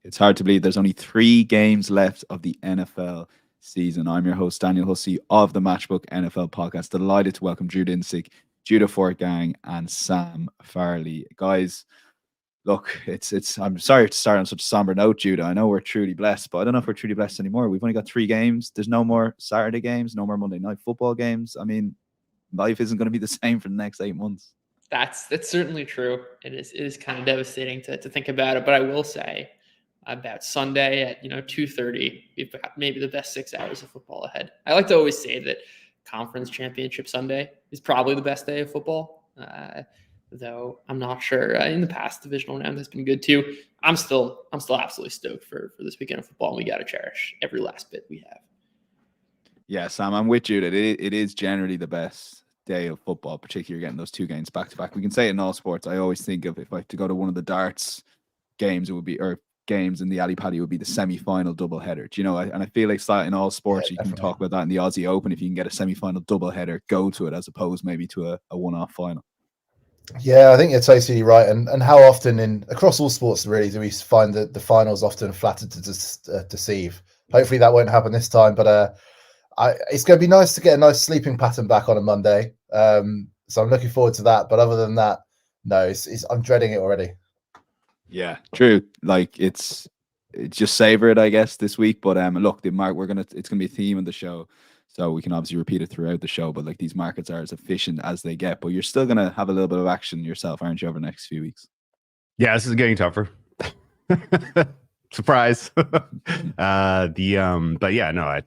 It's hard to believe there's only 3 games left of the NFL season. I'm your host, Daniel Hussey of the Matchbook NFL Podcast. Delighted to welcome Judah Insick, Judah Fortgang, and Sam Farley. Guys, look, I'm sorry to start on such a somber note, Judah. I know we're truly blessed, but I don't know if we're truly blessed anymore. We've only got 3 games. There's no more Saturday games, no more Monday night football games. I mean, life isn't going to be the same for the next 8 months. That's certainly true. It is kind of devastating to think about it, but I will say about Sunday at 2:30, we've got maybe the best 6 hours of football ahead. I like to always say that Conference Championship Sunday is probably the best day of football, though I'm not sure. In the past, divisional round has been good too. I'm still absolutely stoked for this weekend of football. We got to cherish every last bit we have. Yeah, Sam, I'm with you that it is generally the best day of football, particularly getting those 2 games back to back. We can say it in all sports. I always think of if I have to go to one of the darts games, it would be, or games in the Ali Paddy, would be the semi-final double header. Do you know? And I feel like in all sports, you can talk about that in the Aussie Open. If you can get a semi-final double header, go to it as opposed maybe to a one-off final. Yeah, I think you're totally right. And how often across all sports really do we find that the finals often flattered to deceive? Hopefully that won't happen this time, but it's going to be nice to get a nice sleeping pattern back on a Monday. So I'm looking forward to that. But other than that, no, I'm dreading it already. Yeah, true. Like it's just savor it, I guess, this week. But look, it's gonna be a theme of the show, so we can obviously repeat it throughout the show. But like these markets are as efficient as they get, but you're still gonna have a little bit of action yourself, aren't you, over the next few weeks? Yeah, this is getting tougher. Surprise. But yeah, no,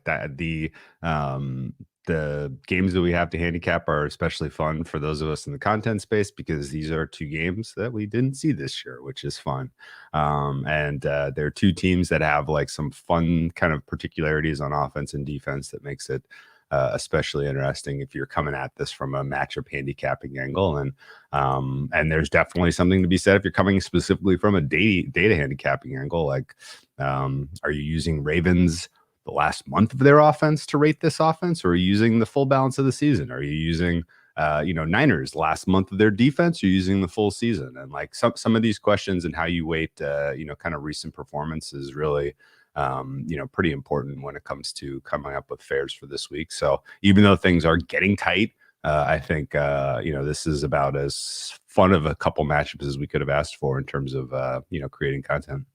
the games that we have to handicap are especially fun for those of us in the content space because these are 2 games that we didn't see this year, which is fun. And there are 2 teams that have like some fun kind of particularities on offense and defense that makes it especially interesting if you're coming at this from a matchup handicapping angle. And there's definitely something to be said if you're coming specifically from a data handicapping angle. Like, are you using Ravens the last month of their offense to rate this offense, or are you using the full balance of the season? Are you using Niners last month of their defense, or using the full season? And like some of these questions and how you weight kind of recent performance is really pretty important when it comes to coming up with fares for this week. So even though things are getting tight, I think this is about as fun of a couple matchups as we could have asked for in terms of creating content.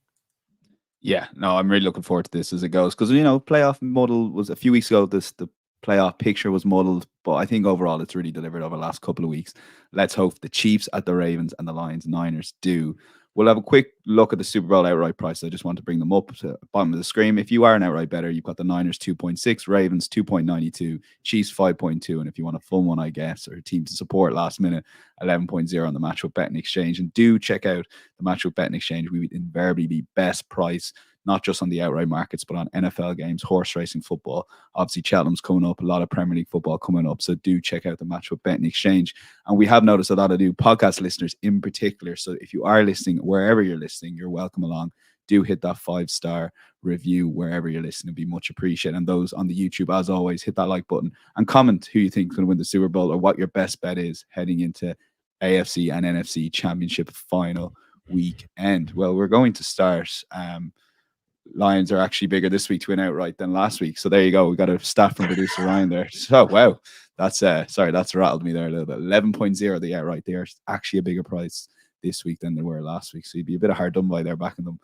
Yeah, no, I'm really looking forward to this as it goes because playoff muddle was a few weeks ago. The playoff picture was muddled, but I think overall it's really delivered over the last couple of weeks. Let's hope the Chiefs at the Ravens and the Lions Niners do. We'll have a quick look at the Super Bowl outright price. I just want to bring them up to the bottom of the screen. If you are an outright bettor, you've got the Niners 2.6, Ravens 2.92, Chiefs 5.2, and if you want a fun one, I guess, or a team to support last minute, 11.0 on the Matchbook Betting Exchange. And do check out the Matchbook Betting Exchange. We would invariably be best price, not just on the outright markets, but on NFL games, horse racing, football. Obviously, Cheltenham's coming up, a lot of Premier League football coming up. So do check out the Matchbook Betting Exchange. And we have noticed a lot of new podcast listeners in particular. So if you are listening, wherever you're listening, you're welcome along. Do hit that 5-star review wherever you're listening. It'd be much appreciated. And those on the YouTube, as always, hit that like button and comment who you think is going to win the Super Bowl or what your best bet is heading into AFC and NFC Championship final weekend. Well, we're going to start. Lions are actually bigger this week to win outright than last week. So there you go. We got a stat from producer Ryan there. So wow, that's rattled me there a little bit. 11.0 the outright. They are actually a bigger price this week than they were last week. So you'd be a bit of hard done by there backing them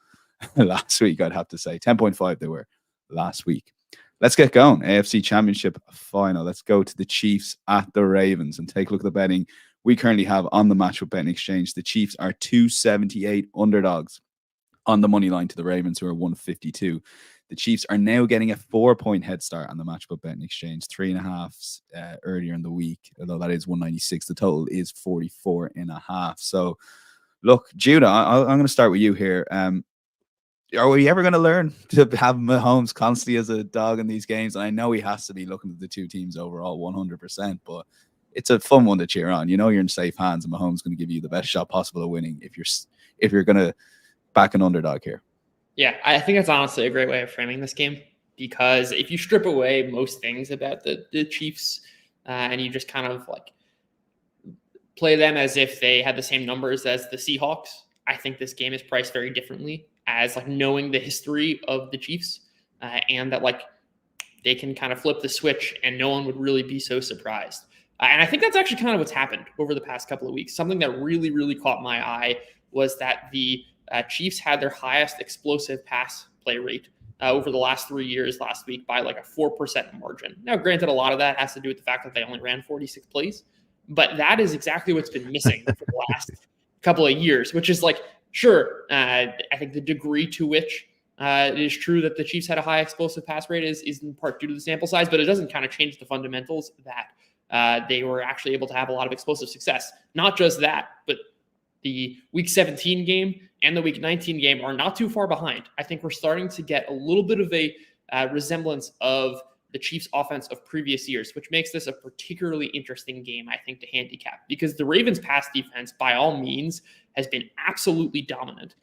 last week, I'd have to say. 10.5 they were last week. Let's get going. AFC Championship final. Let's go to the Chiefs at the Ravens and take a look at the betting we currently have on the Matchbook Betting Exchange. The Chiefs are 278 underdogs on the money line to the Ravens, who are 152. The Chiefs are now getting a 4-point head start on the Matchbook Betting Exchange, 3.5 earlier in the week, although that is 196. The total is 44.5. So, look, Judah, I'm going to start with you here. Are we ever going to learn to have Mahomes constantly as a dog in these games? And I know he has to be looking at the 2 teams overall 100%, but it's a fun one to cheer on. You're in safe hands, and Mahomes is going to give you the best shot possible of winning if you're going to back an underdog here. Yeah, I think that's honestly a great way of framing this game, because if you strip away most things about the Chiefs and you just kind of like play them as if they had the same numbers as the Seahawks, I think this game is priced very differently, as like knowing the history of the Chiefs and that like they can kind of flip the switch and no one would really be so surprised. And I think that's actually kind of what's happened over the past couple of weeks. Something that really, really caught my eye was that the Chiefs had their highest explosive pass play rate over the last 3 years last week by like a 4% margin. Now, granted, a lot of that has to do with the fact that they only ran 46 plays, but that is exactly what's been missing for the last couple of years, which is like, sure, I think the degree to which it is true that the Chiefs had a high explosive pass rate is in part due to the sample size, but it doesn't kind of change the fundamentals that they were actually able to have a lot of explosive success. Not just that, but the Week 17 game and the Week 19 game are not too far behind. I think we're starting to get a little bit of a resemblance of the Chiefs' offense of previous years, which makes this a particularly interesting game, I think, to handicap, because the Ravens' pass defense, by all means, has been absolutely dominant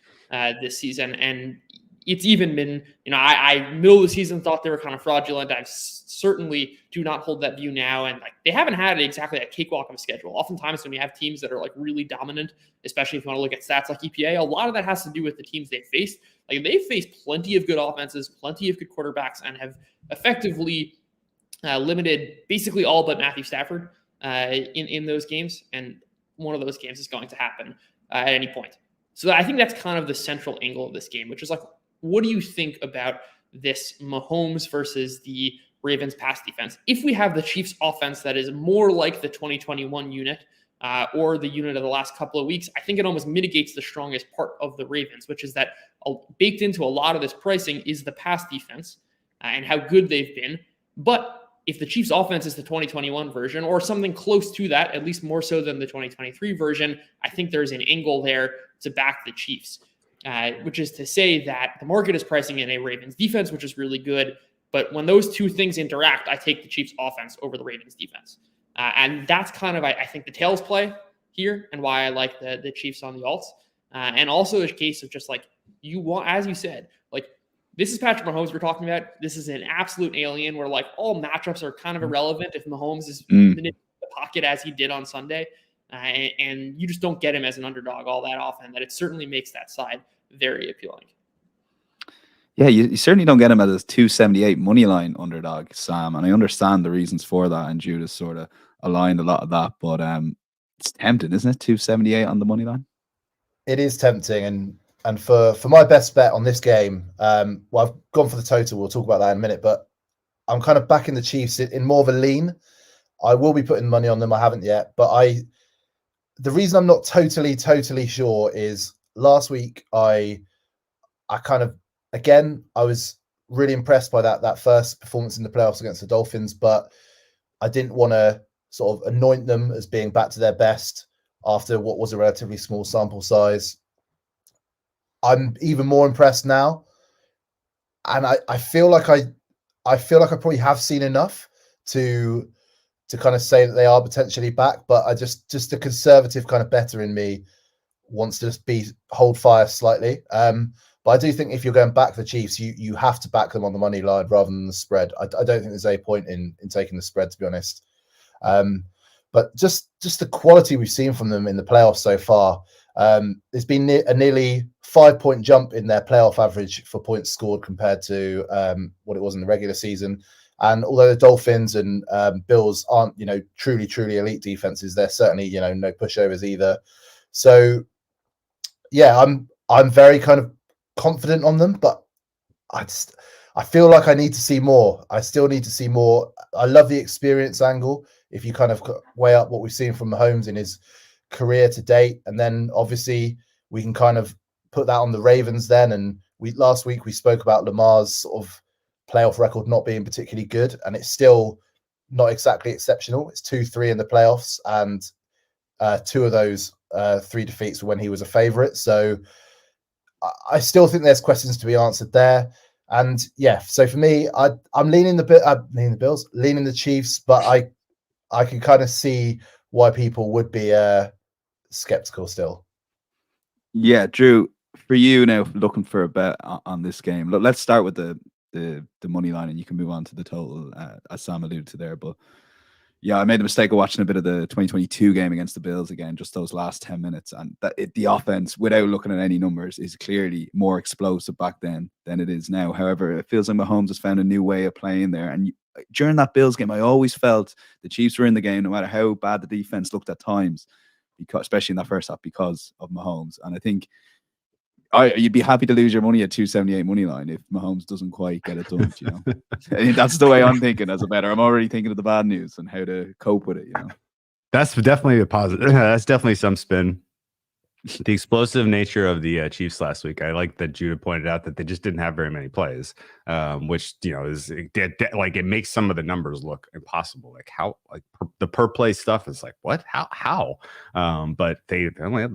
this season. And it's even been, I middle of the season thought they were kind of fraudulent. I certainly do not hold that view now. And like they haven't had exactly a cakewalk of a schedule. Oftentimes when you have teams that are like really dominant, especially if you want to look at stats like EPA, a lot of that has to do with the teams they faced. Like they faced plenty of good offenses, plenty of good quarterbacks, and have effectively limited basically all but Matthew Stafford in those games. And one of those games is going to happen at any point. So I think that's kind of the central angle of this game, which is like, what do you think about this Mahomes versus the Ravens pass defense? If we have the Chiefs offense that is more like the 2021 unit or the unit of the last couple of weeks, I think it almost mitigates the strongest part of the Ravens, which is that baked into a lot of this pricing is the pass defense and how good they've been. But if the Chiefs offense is the 2021 version or something close to that, at least more so than the 2023 version, I think there's an angle there to back the Chiefs. Which is to say that the market is pricing in a Ravens defense, which is really good. But when those two things interact, I take the Chiefs offense over the Ravens defense. And that's kind of, I think, the tails play here and why I like the Chiefs on the alts. And also a case of just like, you want, as you said, like this is Patrick Mahomes we're talking about. This is an absolute alien where like all matchups are kind of irrelevant if Mahomes is manipulating the pocket as he did on Sunday. And you just don't get him as an underdog all that often, that it certainly makes that side very appealing. Yeah, you certainly don't get him as a 278 money line underdog, Sam. And I understand the reasons for that. And Judas sort of aligned a lot of that. But it's tempting, isn't it? 278 on the money line. It is tempting. And for my best bet on this game, well, I've gone for the total. We'll talk about that in a minute. But I'm kind of backing the Chiefs in more of a lean. I will be putting money on them. I haven't yet. But the reason I'm not totally sure is last week I kind of, again, I was really impressed by that first performance in the playoffs against the Dolphins, but I didn't want to sort of anoint them as being back to their best after what was a relatively small sample size. I'm even more impressed now, and I feel like I probably have seen enough to kind of say that they are potentially back, but I just the conservative kind of better in me wants to just hold fire slightly. But I do think if you're going back the Chiefs, you have to back them on the money line rather than the spread. I don't think there's a point in taking the spread, to be honest. But just the quality we've seen from them in the playoffs so far. There's been a nearly 5-point jump in their playoff average for points scored compared to what it was in the regular season. And although the Dolphins and Bills aren't, truly elite defenses, they're certainly, no pushovers either. So, yeah, I'm very kind of confident on them, but I feel like I need to see more. I still need to see more. I love the experience angle. If you kind of weigh up what we've seen from Mahomes in his career to date, and then obviously we can kind of put that on the Ravens then. And last week we spoke about Lamar's sort of playoff record not being particularly good, and it's still not exactly exceptional. It's 2-3 in the playoffs, and 2 of those 3 defeats were when he was a favorite. So I still think there's questions to be answered there. And yeah, so for me, I'm leaning the Bills, leaning the Chiefs, but I can kind of see why people would be skeptical still. Yeah, Drew, for you now, looking for a bet on this game. Look, let's start with the money line, and you can move on to the total, as Sam alluded to there. But Yeah, I made the mistake of watching a bit of the 2022 game against the Bills again, just those last 10 minutes. And the offense, without looking at any numbers, is clearly more explosive back then than it is now. However, it feels like Mahomes has found a new way of playing there. And during that Bills game, I always felt the Chiefs were in the game, no matter how bad the defense looked at times, because especially in that first half, because of Mahomes. And I think you'd be happy to lose your money at 278 money line if Mahomes doesn't quite get it done. You know, and that's the way I'm thinking as a bettor. I'm already thinking of the bad news and how to cope with it. You know, that's definitely a positive. That's definitely some spin. The explosive nature of the Chiefs last week. I like that Judah pointed out that they just didn't have very many plays, which is like it makes some of the numbers look impossible. Like how the per play stuff is like what how but they only have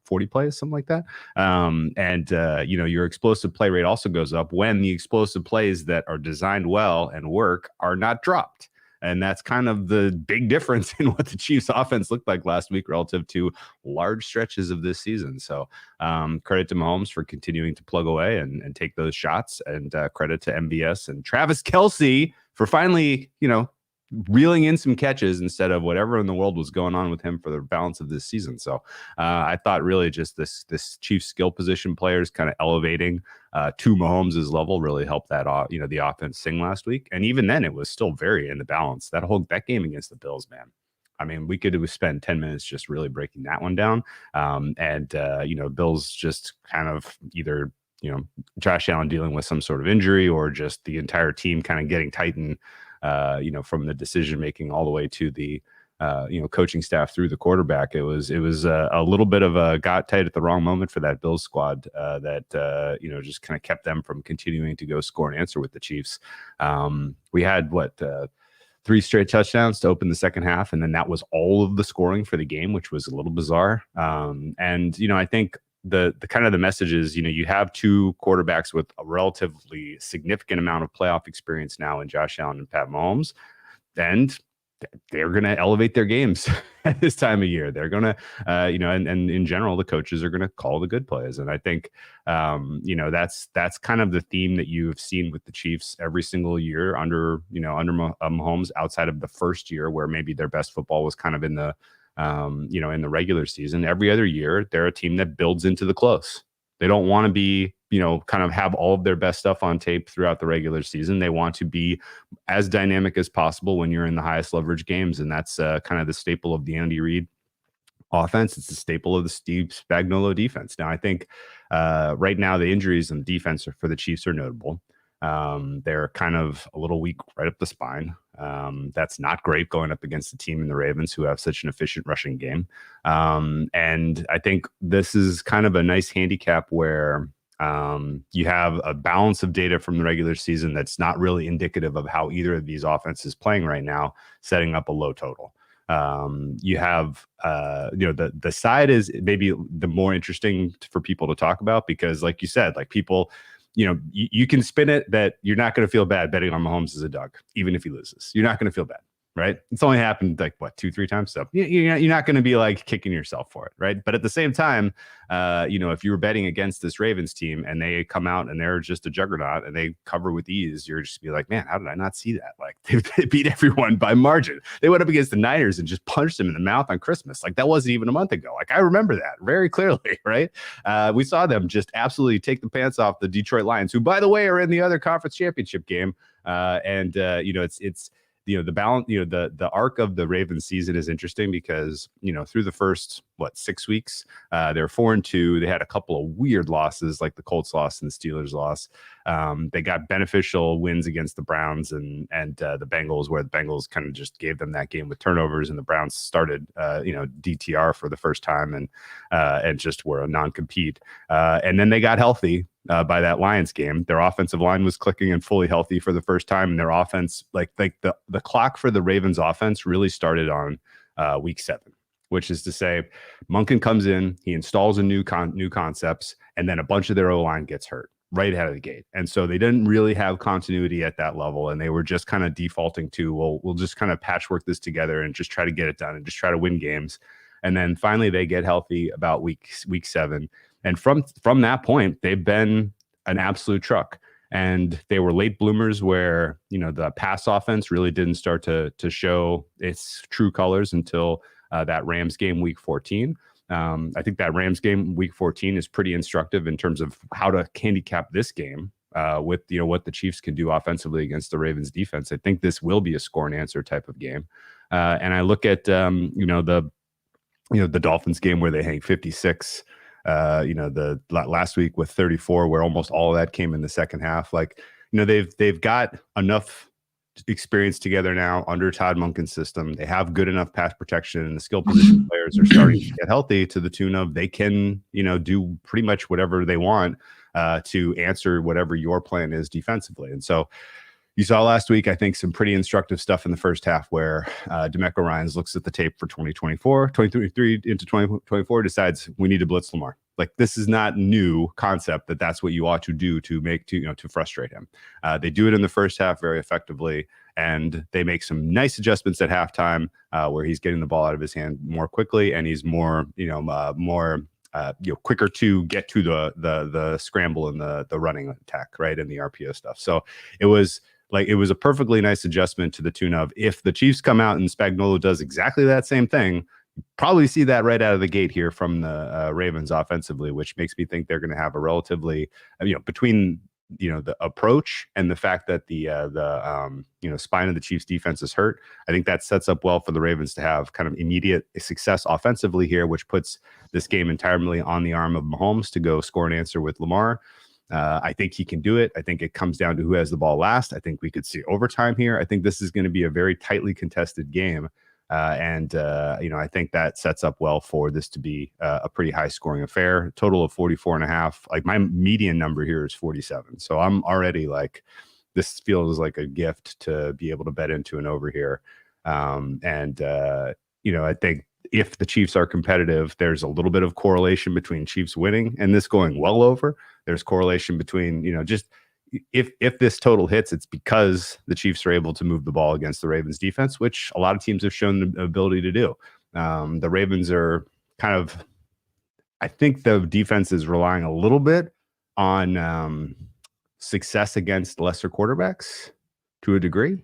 40 plays, something like that. And your explosive play rate also goes up when the explosive plays that are designed well and work are not dropped. And that's kind of the big difference in what the Chiefs offense looked like last week relative to large stretches of this season. So credit to Mahomes for continuing to plug away and take those shots, and credit to MVS and Travis Kelce for finally, reeling in some catches instead of whatever in the world was going on with him for the balance of this season. So I thought really just this Chiefs skill position players kind of elevating to Mahomes' level really helped that the offense sing last week. And even then, it was still very in the balance. That game against the Bills, man. I mean, we could spend 10 minutes just really breaking that one down. Bills just kind of either Josh Allen dealing with some sort of injury, or just the entire team kind of getting tightened. From the decision making all the way to the coaching staff through the quarterback. It was a little bit of a got tight at the wrong moment for that Bills squad that just kind of kept them from continuing to go score and answer with the Chiefs. We had 3 straight touchdowns to open the second half, and then that was all of the scoring for the game, which was a little bizarre. I think the kind of the message is, you have 2 quarterbacks with a relatively significant amount of playoff experience now in Josh Allen and Pat Mahomes, and they're going to elevate their games at this time of year. They're going to, and in general, the coaches are going to call the good plays. And I think, that's kind of the theme that you've seen with the Chiefs every single year under Mahomes, outside of the first year where maybe their best football was kind of in the regular season. Every other year, they're a team that builds into the close. They don't want to be, kind of have all of their best stuff on tape throughout the regular season. They want to be as dynamic as possible when you're in the highest leverage games. And that's kind of the staple of the Andy Reid offense. It's the staple of the Steve Spagnuolo defense. Now, I think right now the injuries on defense for the Chiefs are notable. They're kind of a little weak right up the spine. That's not great going up against the team in the Ravens who have such an efficient rushing game. And I think this is kind of a nice handicap where you have a balance of data from the regular season that's not really indicative of how either of these offenses playing right now, setting up a low total. You have, the side is maybe the more interesting for people to talk about, because like you said, like people, you can spin it that you're not going to feel bad betting on Mahomes as a dog, even if he loses. You're not going to feel bad, right? It's only happened like 2-3 times. So you're not going to be like kicking yourself for it, right? But at the same time, if you were betting against this Ravens team and they come out and they're just a juggernaut and they cover with ease, you're just be like, man, how did I not see that? Like they beat everyone by margin. They went up against the Niners and just punched them in the mouth on Christmas. Like that wasn't even a month ago. Like I remember that very clearly, right? We saw them just absolutely take the pants off the Detroit Lions, who by the way are in the other conference championship game. It's the balance, the arc of the Ravens season is interesting because, through the first, 6 weeks, they're 4-2. They had a couple of weird losses like the Colts loss and the Steelers loss. They got beneficial wins against the Browns and the Bengals, where the Bengals kind of just gave them that game with turnovers, and the Browns started, DTR for the first time and just were a non-compete. And then they got healthy by that Lions game. Their offensive line was clicking and fully healthy for the first time. And their offense, like the clock for the Ravens offense really started on week 7, which is to say Monken comes in, he installs a new concepts, and then a bunch of their O-line gets hurt right out of the gate. And so they didn't really have continuity at that level. And they were just kind of defaulting to, well, we'll just kind of patchwork this together and just try to get it done and just try to win games. And then finally they get healthy about week 7. And from that point, they've been an absolute truck. And they were late bloomers where, the pass offense really didn't start to show its true colors until that Rams game week 14. I think that Rams game week 14 is pretty instructive in terms of how to handicap this game with what the Chiefs can do offensively against the Ravens defense. I think this will be a score and answer type of game. And I look at the Dolphins game where they hang 56. The last week with 34, where almost all of that came in the second half. Like, they've got enough experience together now under Todd Monken's system. They have good enough pass protection, and the skill position players are starting to get healthy to the tune of they can, do pretty much whatever they want to answer whatever your plan is defensively. And so you saw last week, I think, some pretty instructive stuff in the first half where DeMeco Ryans looks at the tape for 2023 into 2024, decides we need to blitz Lamar. Like, this is not new concept that's what you ought to do to frustrate him. They do it in the first half very effectively, and they make some nice adjustments at halftime where he's getting the ball out of his hand more quickly, and he's more quicker to get to the scramble and the running attack, right, and the RPO stuff. So it was a perfectly nice adjustment to the tune of, if the Chiefs come out and Spagnuolo does exactly that same thing, you probably see that right out of the gate here from the Ravens offensively, which makes me think they're going to have a relatively, between the approach and the fact that the spine of the Chiefs defense is hurt. I think that sets up well for the Ravens to have kind of immediate success offensively here, which puts this game entirely on the arm of Mahomes to go score and answer with Lamar. I think he can do it. I think it comes down to who has the ball last. I think we could see overtime here. I think this is going to be a very tightly contested game. I think that sets up well for this to be a pretty high scoring affair. Total of 44.5. Like, my median number here is 47. So I'm already like, this feels like a gift to be able to bet into an over here. I think if the Chiefs are competitive, there's a little bit of correlation between Chiefs winning and this going well over. There's correlation between, just if this total hits, it's because the Chiefs are able to move the ball against the Ravens defense, which a lot of teams have shown the ability to do. The Ravens are kind of, I think the defense is relying a little bit on success against lesser quarterbacks to a degree.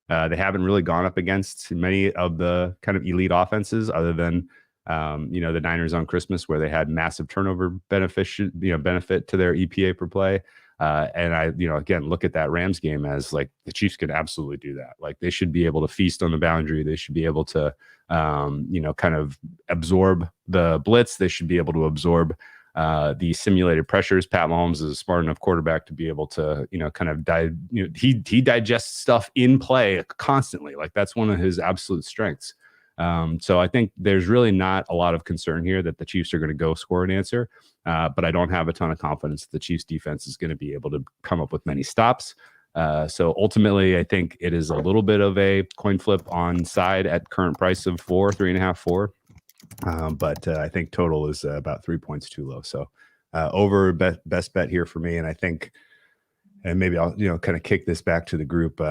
They haven't really gone up against many of the kind of elite offenses other than, the Niners on Christmas, where they had massive turnover benefit to their EPA per play. And I, again, look at that Rams game as like, the Chiefs could absolutely do that. Like, they should be able to feast on the boundary. They should be able to, kind of absorb the blitz. They should be able to absorb the simulated pressures. Pat Mahomes is a smart enough quarterback to be able to, kind of he digests stuff in play constantly. Like, that's one of his absolute strengths. So I think there's really not a lot of concern here that the Chiefs are going to go score and answer. But I don't have a ton of confidence that the Chiefs defense is going to be able to come up with many stops. So ultimately, I think it is a little bit of a coin flip on side at current price of 3.5, 4. But I think total is about 3 points too low. So over best bet here for me. And I think, and maybe I'll, kind of kick this back to the group.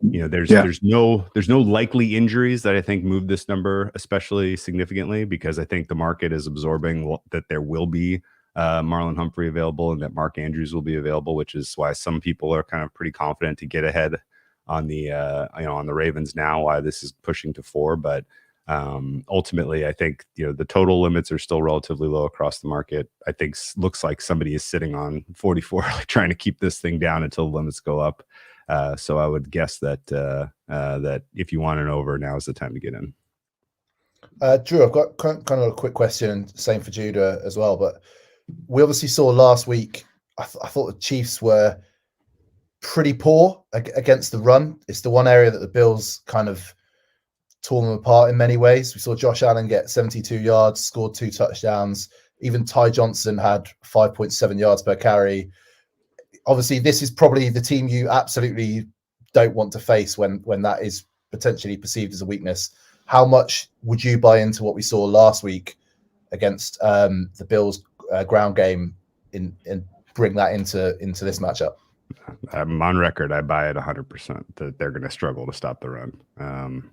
There's no likely injuries that I think move this number especially significantly, because I think the market is absorbing that there will be Marlon Humphrey available and that Mark Andrews will be available, which is why some people are kind of pretty confident to get ahead on the on the Ravens now, why this is pushing to 4. But ultimately, I think the total limits are still relatively low across the market. I think looks like somebody is sitting on 44, like trying to keep this thing down until the limits go up. So I would guess that that if you want an over, now is the time to get in. Drew, I've got kind of a quick question, same for Judah as well. But we obviously saw last week, I thought the Chiefs were pretty poor against the run. It's the one area that the Bills kind of tore them apart in many ways. We saw Josh Allen get 72 yards, scored 2 touchdowns. Even Ty Johnson had 5.7 yards per carry. Obviously, this is probably the team you absolutely don't want to face when that is potentially perceived as a weakness. How much would you buy into what we saw last week against the Bills ground game and bring that into this matchup? I'm on record. I buy it 100% that they're going to struggle to stop the run.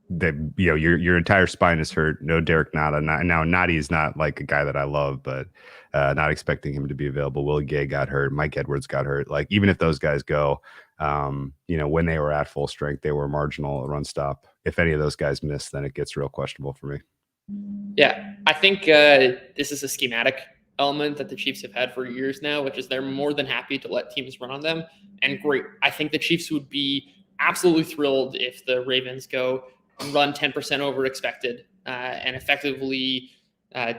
your entire spine is hurt. No Derek Nada. Now Nadi is not like a guy that I love, but not expecting him to be available. Willie Gay got hurt. Mike Edwards got hurt. Like, even if those guys go, when they were at full strength, they were marginal at run stop. If any of those guys miss, then it gets real questionable for me. Yeah, I think this is a schematic element that the Chiefs have had for years now, which is they're more than happy to let teams run on them. And great. I think the Chiefs would be absolutely thrilled if the Ravens go and run 10% over expected and effectively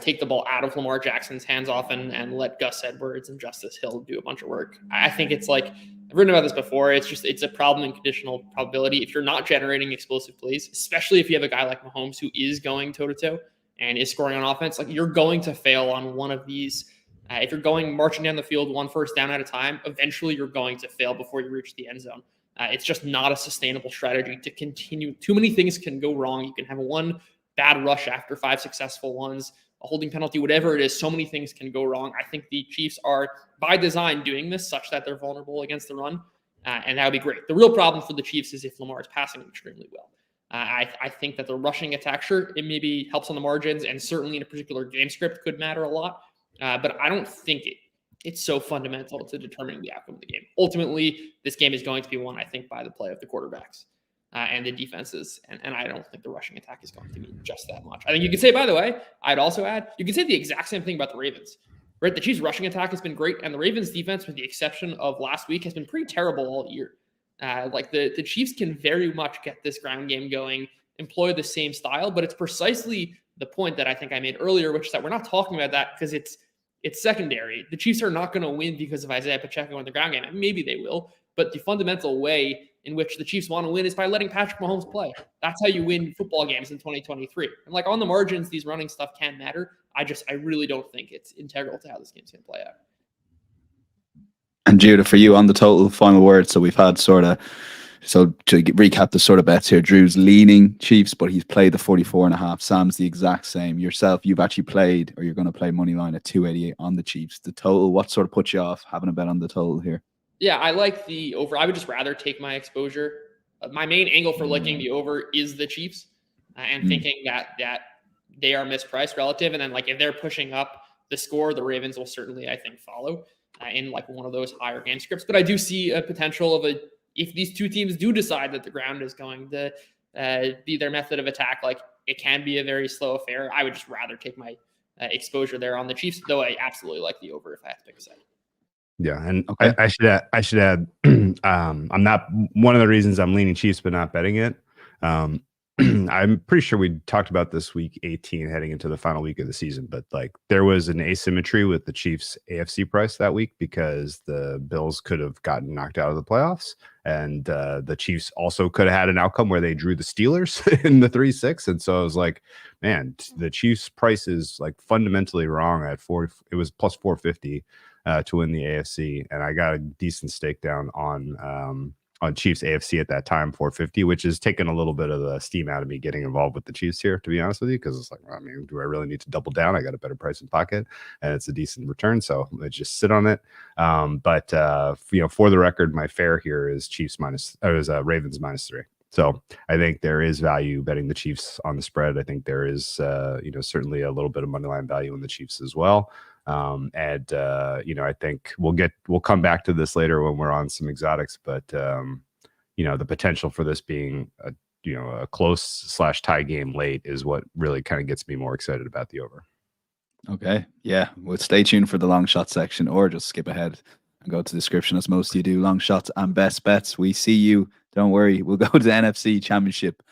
take the ball out of Lamar Jackson's hands off and let Gus Edwards and Justice Hill do a bunch of work. I think it's like, I've written about this before. It's a problem in conditional probability. If you're not generating explosive plays, especially if you have a guy like Mahomes who is going toe-to-toe and is scoring on offense, like, you're going to fail on one of these. If you're going marching down the field 1 first down at a time, eventually you're going to fail before you reach the end zone. It's just not a sustainable strategy to continue. Too many things can go wrong. You can have one bad rush after 5 successful ones, a holding penalty, whatever it is. So many things can go wrong. I think the Chiefs are, by design, doing this such that they're vulnerable against the run, and that would be great. The real problem for the Chiefs is if Lamar is passing extremely well. I think that the rushing attack, sure, it maybe helps on the margins, and certainly in a particular game script could matter a lot. But I don't think it's so fundamental to determining the outcome of the game. Ultimately, this game is going to be won, I think, by the play of the quarterbacks and the defenses. And I don't think the rushing attack is going to mean just that much. I think you could say, by the way, I'd also add, you could say the exact same thing about the Ravens, right? The Chiefs' rushing attack has been great, and the Ravens' defense, with the exception of last week, has been pretty terrible all year. The Chiefs can very much get this ground game going, employ the same style, but it's precisely the point that I think I made earlier, which is that we're not talking about that because it's secondary. The Chiefs are not going to win because of Isaiah Pacheco in the ground game. Maybe they will, but the fundamental way in which the Chiefs want to win is by letting Patrick Mahomes play. That's how you win football games in 2023. And like, on the margins, these running stuff can matter. I really don't think it's integral to how this game's going to play out. And Judah, for you on the total, final word. So we've had so to recap the sort of bets here, Drew's leaning Chiefs, but he's played the 44.5. Sam's the exact same. Yourself, you've actually played, or you're going to play money line at 288 on the Chiefs. The total, what sort of puts you off having a bet on the total here? Yeah, I like the over. I would just rather take my exposure. My main angle for liking the over is the Chiefs and thinking that they are mispriced relative. And then, like, if they're pushing up the score, the Ravens will certainly, I think, follow in like one of those higher game scripts. But I do see a potential of if these two teams do decide that the ground is going to be their method of attack, like, it can be a very slow affair. I would just rather take my exposure there on the Chiefs, though I absolutely like the over if I have to pick a side. Yeah, and okay. I should add, I'm not, one of the reasons I'm leaning Chiefs but not betting it. I'm pretty sure we talked about this week 18 heading into the final week of the season, but like, there was an asymmetry with the Chiefs AFC price that week because the Bills could have gotten knocked out of the playoffs, and the Chiefs also could have had an outcome where they drew the Steelers in the 3-6. And so I was like, man, the Chiefs price is like fundamentally wrong at 4. It was plus 450 to win the AFC, and I got a decent stake down on Chiefs AFC at that time, 450, which has taken a little bit of the steam out of me getting involved with the Chiefs here, to be honest with you, because it's like, I mean, do I really need to double down? I got a better price in pocket, and it's a decent return, so let's just sit on it. But for the record, my fare here is Ravens -3. So I think there is value betting the Chiefs on the spread. I think there is certainly a little bit of money line value in the Chiefs as well. I think we'll come back to this later when we're on some exotics, but the potential for this being a close/tie game late is what really kind of gets me more excited about the over. Okay. Yeah. Well, stay tuned for the long shot section, or just skip ahead and go to the description as most of you do. Long shots and best bets. We see you. Don't worry. We'll go to the NFC Championship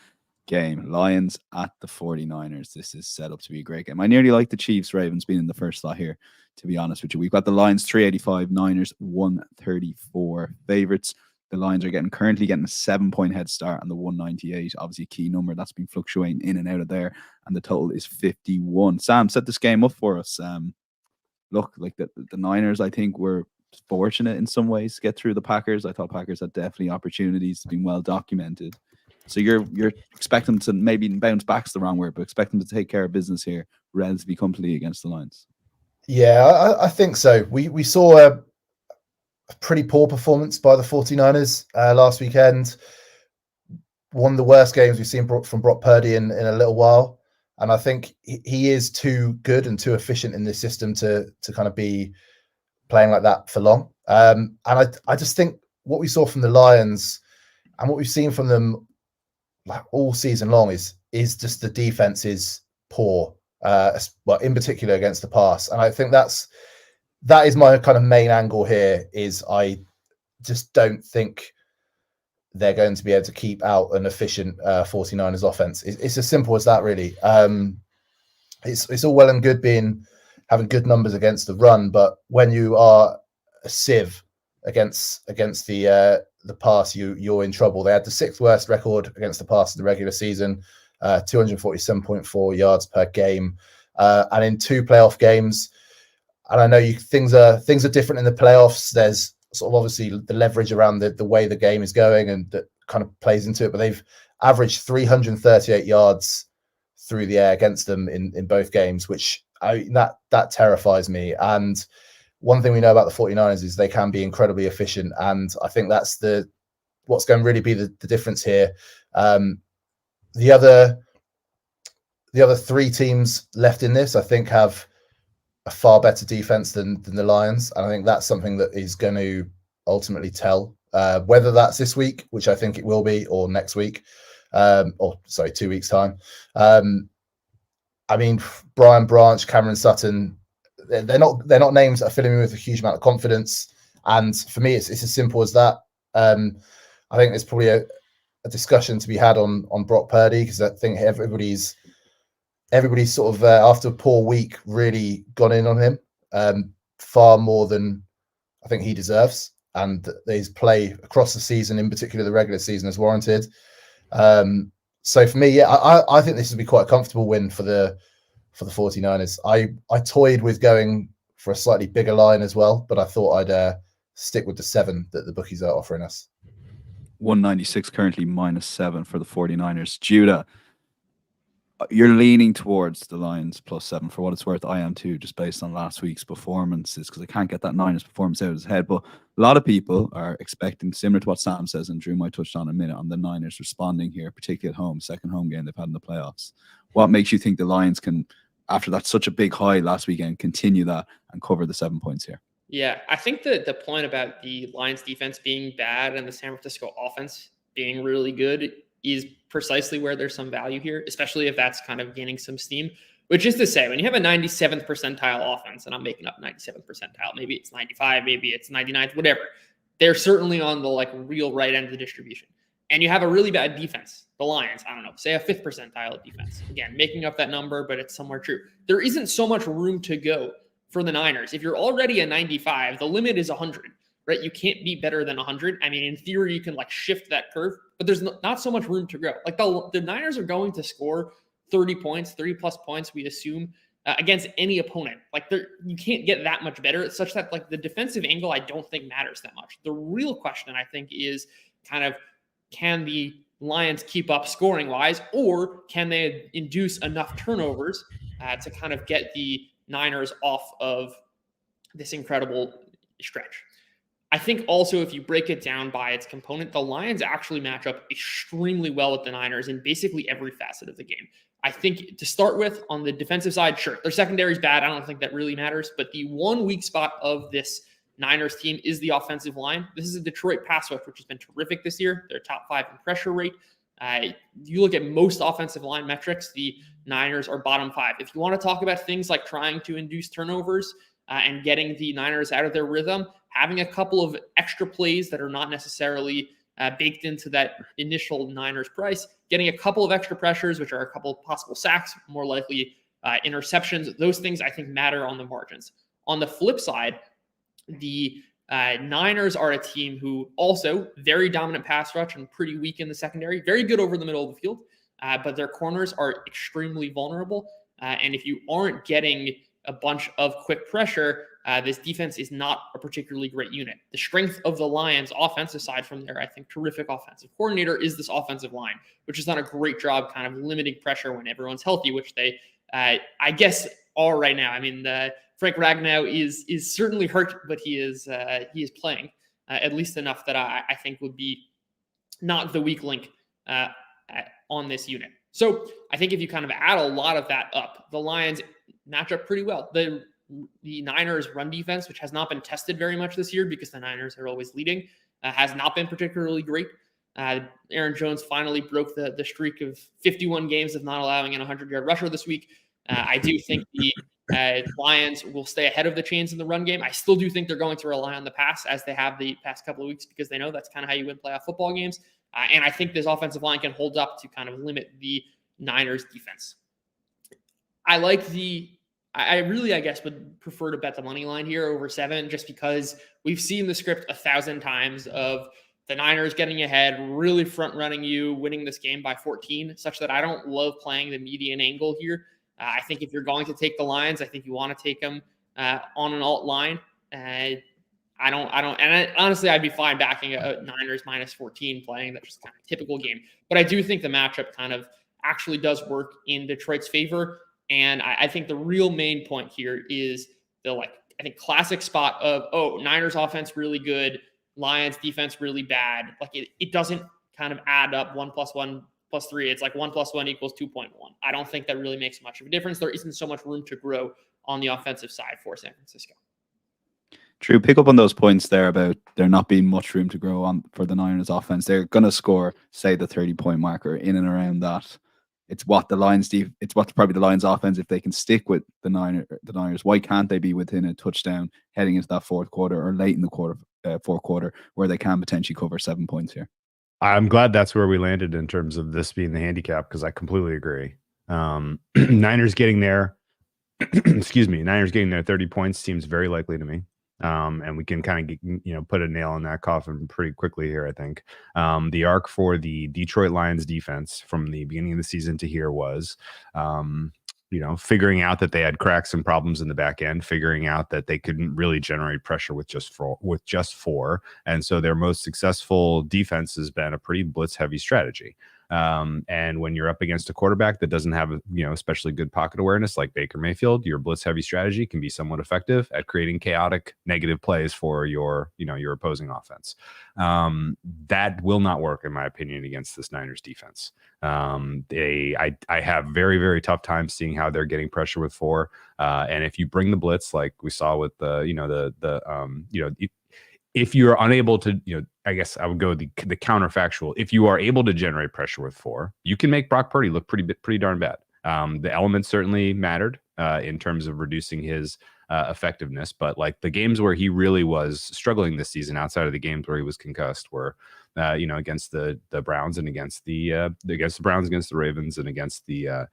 game. Lions at the 49ers. This is set up to be a great game. I nearly like the Chiefs Ravens being in the first slot here, to be honest with you. We've got the Lions 385, Niners 134 favorites. The Lions are currently getting a 7-point head start on the 198. Obviously a key number that's been fluctuating in and out of there, and the total is 51. Sam, set this game up for us. Look, like the Niners, I think, were fortunate in some ways to get through the Packers. I thought Packers had definitely opportunities, being well documented. So you're expecting them to, maybe bounce back's the wrong word, but expect them to take care of business here relatively comfortably against the Lions. Yeah, I think so. We saw a pretty poor performance by the 49ers last weekend. one of the worst games we've seen from Brock Purdy in a little while. And I think he is too good and too efficient in this system to kind of be playing like that for long. And I just think what we saw from the Lions and what we've seen from them like all season long is just the defense is poor, well, in particular against the pass. And I think that is my kind of main angle here. Is I just don't think they're going to be able to keep out an efficient 49ers offense. It's as simple as that, really. It's all well and good having good numbers against the run, but when you are a sieve against the pass, you're in trouble. They had the 6th worst record against the pass in the regular season, 247.4 yards per game, and in 2 playoff games. And I know things are different in the playoffs. There's sort of obviously the leverage around the way the game is going, and that kind of plays into it. But they've averaged 338 yards through the air against them in both games, which that terrifies me. And one thing we know about the 49ers is they can be incredibly efficient, and I think that's what's going to really be the difference here. The other 3 teams left in this, I think, have a far better defense than the Lions, and I think that's something that is going to ultimately tell, whether that's this week, which I think it will be, or next week, 2 weeks time. I mean, Brian Branch, Cameron Sutton, they're not names that are filling me with a huge amount of confidence, and for me, it's as simple as that. I think there's probably a discussion to be had on Brock Purdy, because I think everybody's sort of after a poor week really gone in on him far more than I think he deserves, and his play across the season, in particular the regular season, is warranted. So for me, I think this would be quite a comfortable win for the 49ers. I toyed with going for a slightly bigger line as well, but I thought I'd stick with the 7 that the bookies are offering us. 196 currently -7 for the 49ers. Judah, you're leaning towards the Lions +7. For what it's worth, I am too, just based on last week's performances, because I can't get that Niners performance out of his head. But a lot of people are expecting, similar to what Sam says, and Drew might touch on in a minute, on the Niners responding here, particularly at home, second home game they've had in the playoffs. What makes you think the Lions can, after that such a big high last weekend, continue that and cover the 7 points here? Yeah, I think the point about the Lions defense being bad and the San Francisco offense being really good is precisely where there's some value here, especially if that's kind of gaining some steam, which is to say, when you have a 97th percentile offense, and I'm making up 97th percentile, maybe it's 95, maybe it's 99th, whatever. They're certainly on the real right end of the distribution. And you have a really bad defense, the Lions, I don't know, say a 5th percentile defense. Again, making up that number, but it's somewhere true. There isn't so much room to go for the Niners. If you're already a 95, the limit is 100. Right? You can't be better than 100. I mean, in theory, you can shift that curve, but there's not so much room to grow. The Niners are going to score 30 points, 30 plus points, we assume, against any opponent. You can't get that much better. It's such that the defensive angle, I don't think matters that much. The real question, I think, is kind of, can the Lions keep up scoring wise, or can they induce enough turnovers to kind of get the Niners off of this incredible stretch? I think also, if you break it down by its component, the Lions actually match up extremely well with the Niners in basically every facet of the game. I think to start with, on the defensive side, sure, their secondary is bad. I don't think that really matters. But the one weak spot of this Niners team is the offensive line. This is a Detroit pass rush, which has been terrific this year. They're top 5 in pressure rate. You look at most offensive line metrics, the Niners are bottom 5. If you want to talk about things like trying to induce turnovers and getting the Niners out of their rhythm, having a couple of extra plays that are not necessarily baked into that initial Niners price, getting a couple of extra pressures, which are a couple of possible sacks, more likely interceptions, those things I think matter on the margins. On the flip side, the Niners are a team who also very dominant pass rush and pretty weak in the secondary, very good over the middle of the field, but their corners are extremely vulnerable. And if you aren't getting a bunch of quick pressure, this defense is not a particularly great unit. The strength of the Lions offense, aside from their, I think, terrific offensive coordinator, is this offensive line, which has done a great job kind of limiting pressure when everyone's healthy, which they, I guess, are right now. I mean, Frank Ragnow is certainly hurt, but he is playing at least enough that I think would be not the weak link on this unit. So I think if you kind of add a lot of that up, the Lions match up pretty well. The Niners run defense, which has not been tested very much this year because the Niners are always leading, has not been particularly great. Aaron Jones finally broke the streak of 51 games of not allowing an 100-yard rusher this week. I do think the Lions will stay ahead of the chains in the run game. I still do think they're going to rely on the pass as they have the past couple of weeks because they know that's kind of how you win playoff football games. And I think this offensive line can hold up to kind of limit the Niners defense. I really, I guess, would prefer to bet the money line here over 7 just because we've seen the script 1,000 times of the Niners getting ahead, really front running you, winning this game by 14, such that I don't love playing the median angle here. I think if you're going to take the Lions, I think you want to take them on an alt line. Honestly, I'd be fine backing a Niners minus 14 playing. That's just kind of typical game. But I do think the matchup kind of actually does work in Detroit's favor. And I think the real main point here is the classic spot of, Niners offense really good, Lions defense really bad. Like it doesn't kind of add up 1 + 1 + 3. It's like 1 + 1 = 2.1. I don't think that really makes much of a difference. There isn't so much room to grow on the offensive side for San Francisco. True. Pick up on those points there about there not being much room to grow on for the Niners offense. They're going to score, say, the 30-point marker in and around that. It's what it's what's probably the Lions offense, if they can stick with the Niners, why can't they be within a touchdown heading into that fourth quarter or late in the fourth quarter where they can potentially cover 7 points here? I'm glad that's where we landed in terms of this being the handicap because I completely agree. Niners getting there, Niners getting there 30 points seems very likely to me. And we can kind of put a nail in that coffin pretty quickly here, I think. The arc for the Detroit Lions defense from the beginning of the season to here was, figuring out that they had cracks and problems in the back end, figuring out that they couldn't really generate pressure with just four. And so their most successful defense has been a pretty blitz heavy strategy. And when you're up against a quarterback that doesn't have, especially good pocket awareness like Baker Mayfield, your blitz heavy strategy can be somewhat effective at creating chaotic negative plays for your opposing offense. That will not work, in my opinion, against this Niners defense. I have very, very tough time seeing how they're getting pressure with 4. And if you bring the blitz, like we saw with if you're unable to, I guess I would go the counterfactual. If you are able to generate pressure with 4, you can make Brock Purdy look pretty darn bad. The elements certainly mattered in terms of reducing his effectiveness, but like the games where he really was struggling this season, outside of the games where he was concussed, were against the Browns and against the Browns, against the Ravens, and against the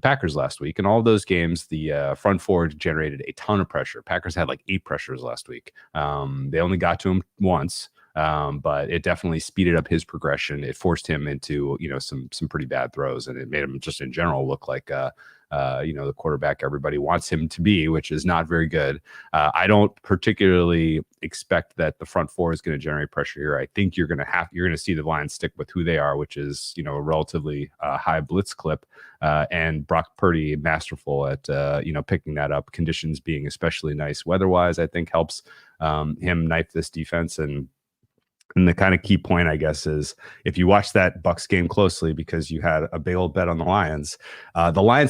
Packers last week. And all of those games, the front four generated a ton of pressure. Packers had like 8 pressures last week. They only got to him once, but it definitely speeded up his progression. It forced him into, some pretty bad throws, and it made him just in general look like, the quarterback everybody wants him to be, which is not very good. I don't particularly expect that the front four is going to generate pressure here. I think you're going to see the Lions stick with who they are, which is, a relatively high blitz clip, and Brock Purdy masterful at, picking that up. Conditions being especially nice weather-wise, I think helps him knife this defense. And the kind of key point, I guess, is if you watch that Bucs game closely, because you had a big old bet on the Lions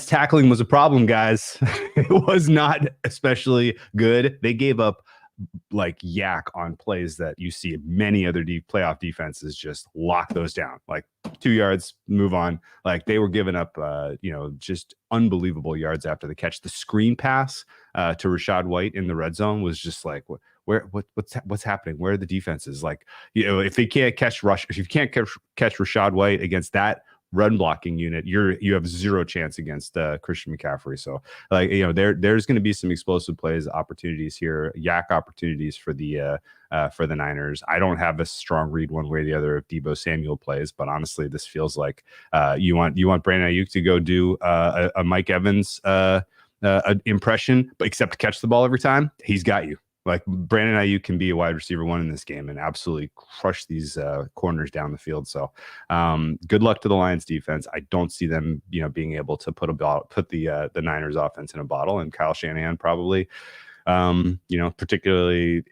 tackling was a problem, guys. It was not especially good. They gave up like yak on plays that you see many other playoff defenses just lock those down, like 2 yards, move on. Like they were giving up, just unbelievable yards after the catch. The screen pass to Rachaad White in the red zone was just like, what's happening? Where are the defenses? Like, if they can't catch if you can't catch Rachaad White against that run blocking unit, you have zero chance against Christian McCaffrey. So there's going to be some explosive plays, opportunities here, yak opportunities for the Niners. I don't have a strong read one way or the other if Deebo Samuel plays, but honestly, this feels like you want Brandon Ayuk to go do a Mike Evans impression, but except to catch the ball every time. He's got you. Like Brandon Ayuk can be a wide receiver 1 in this game and absolutely crush these corners down the field. So good luck to the Lions defense. I don't see them, being able to put the Niners offense in a bottle, and Kyle Shanahan probably Particularly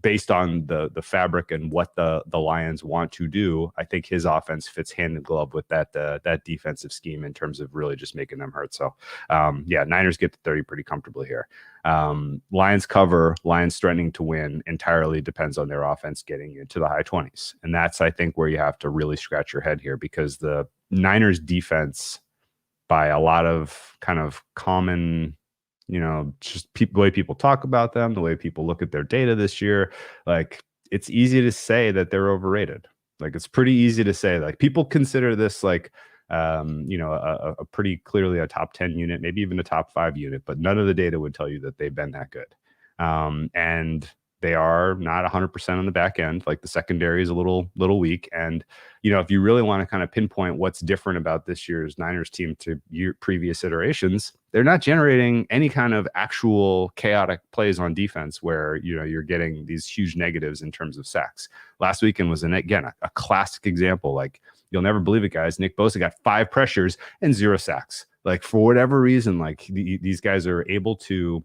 based on the fabric and what the Lions want to do. I think his offense fits hand in glove with that defensive scheme in terms of really just making them hurt. So Niners get to 30 pretty comfortably here. Lions cover, Lions threatening to win entirely depends on their offense getting into the high 20s. And that's, I think, where you have to really scratch your head here, because the Niners defense, by a lot of kind of common, just the way people talk about them, the way people look at their data this year, like, it's easy to say that they're overrated. Like, it's pretty easy to say, like, people consider this like, a pretty clearly a top 10 unit, maybe even a top 5 unit, but none of the data would tell you that they've been that good. And they are not 100% on the back end. Like, the secondary is a little weak. And, if you really want to kind of pinpoint what's different about this year's Niners team to previous iterations, they're not generating any kind of actual chaotic plays on defense where, you're getting these huge negatives in terms of sacks. Last weekend was, a classic example. Like, you'll never believe it, guys. Nick Bosa got 5 pressures and 0 sacks. Like, for whatever reason, like, these guys are able to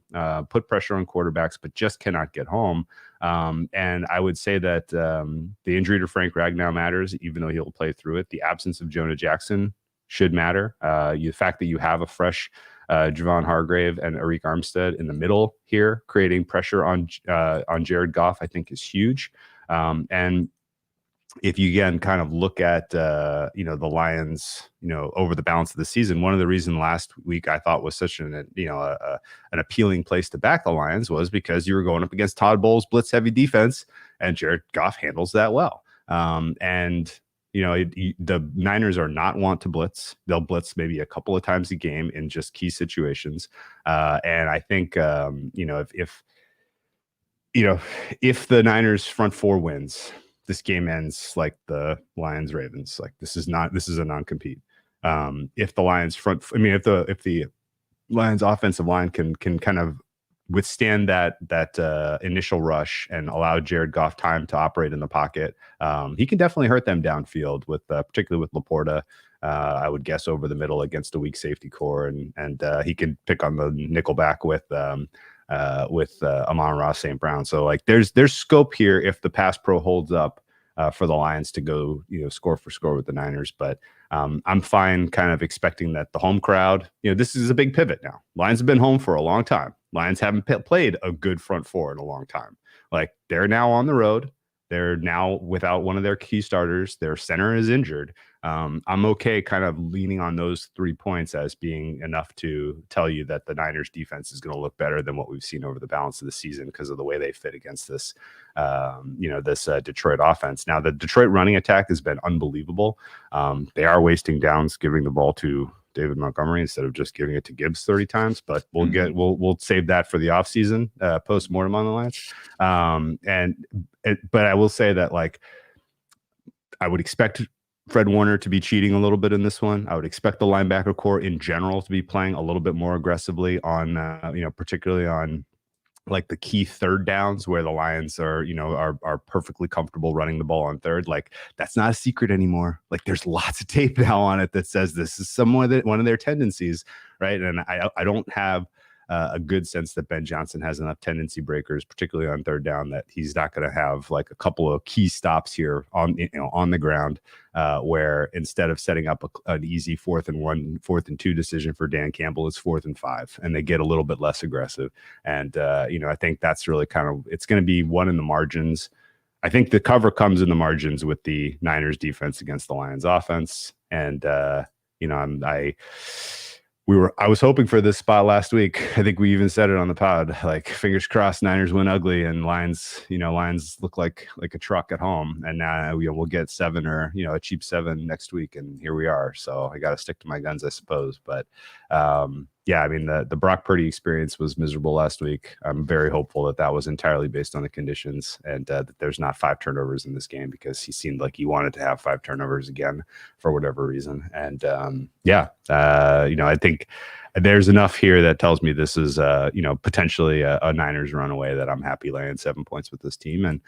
put pressure on quarterbacks, but just cannot get home. And I would say that the injury to Frank Ragnow matters, even though he'll play through it. The absence of Jonah Jackson should matter. The fact that you have a fresh Javon Hargrave and Arik Armstead in the middle here, creating pressure on Jared Goff, I think is huge. And if you again kind of look at the Lions, over the balance of the season, one of the reasons last week I thought was such an appealing place to back the Lions was because you were going up against Todd Bowles' blitz heavy defense, and Jared Goff handles that well. The Niners are not want to blitz. They'll blitz maybe a couple of times a game in just key situations. And I think if the Niners front four wins, this game ends like the Lions Ravens. Like, this is a non-compete. If the Lions if the Lions offensive line can kind of withstand that initial rush and allow Jared Goff time to operate in the pocket, he can definitely hurt them downfield with particularly with Laporta. I would guess over the middle against a weak safety core, and he can pick on the nickel back with Amon-Ra St. Brown. So, like, there's scope here if the pass pro holds up for the Lions to go, score for score with the Niners. But I'm fine kind of expecting that the home crowd, this is a big pivot now. Lions have been home for a long time. Lions haven't played a good front four in a long time. Like, they're now on the road. They're now without one of their key starters. Their center is injured. I'm okay kind of leaning on those 3 points as being enough to tell you that the Niners defense is going to look better than what we've seen over the balance of the season because of the way they fit against this, this Detroit offense. Now, the Detroit running attack has been unbelievable. They are wasting downs, giving the ball to David Montgomery instead of just giving it to Gibbs 30 times, but we'll save that for the offseason post-mortem on the Lions. But I will say that, like, I would expect Fred Warner to be cheating a little bit in this one. I would expect the linebacker core in general to be playing a little bit more aggressively on, particularly on like the key third downs where the Lions are perfectly comfortable running the ball on third. Like, that's not a secret anymore. Like, there's lots of tape now on it that says this is one of their tendencies, right? And I don't have a good sense that Ben Johnson has enough tendency breakers, particularly on third down, that he's not going to have like a couple of key stops here on the ground, where instead of setting up an easy 4th and 2 decision for Dan Campbell, it's 4th and 5, and they get a little bit less aggressive. And I think that's really it's going to be one in the margins. I think the cover comes in the margins with the Niners defense against the Lions offense. And I was hoping for this spot last week. I think we even said it on the pod, like, fingers crossed Niners win ugly and Lions look like a truck at home. And now we'll get 7 or a cheap 7 next week, and here we are. So I got to stick to my guns, I suppose. But the Brock Purdy experience was miserable last week. I'm very hopeful that was entirely based on the conditions, and that there's not 5 turnovers in this game, because he seemed like he wanted to have 5 turnovers again for whatever reason. And I think there's enough here that tells me this is potentially a Niners runaway that I'm happy laying 7 points with this team. And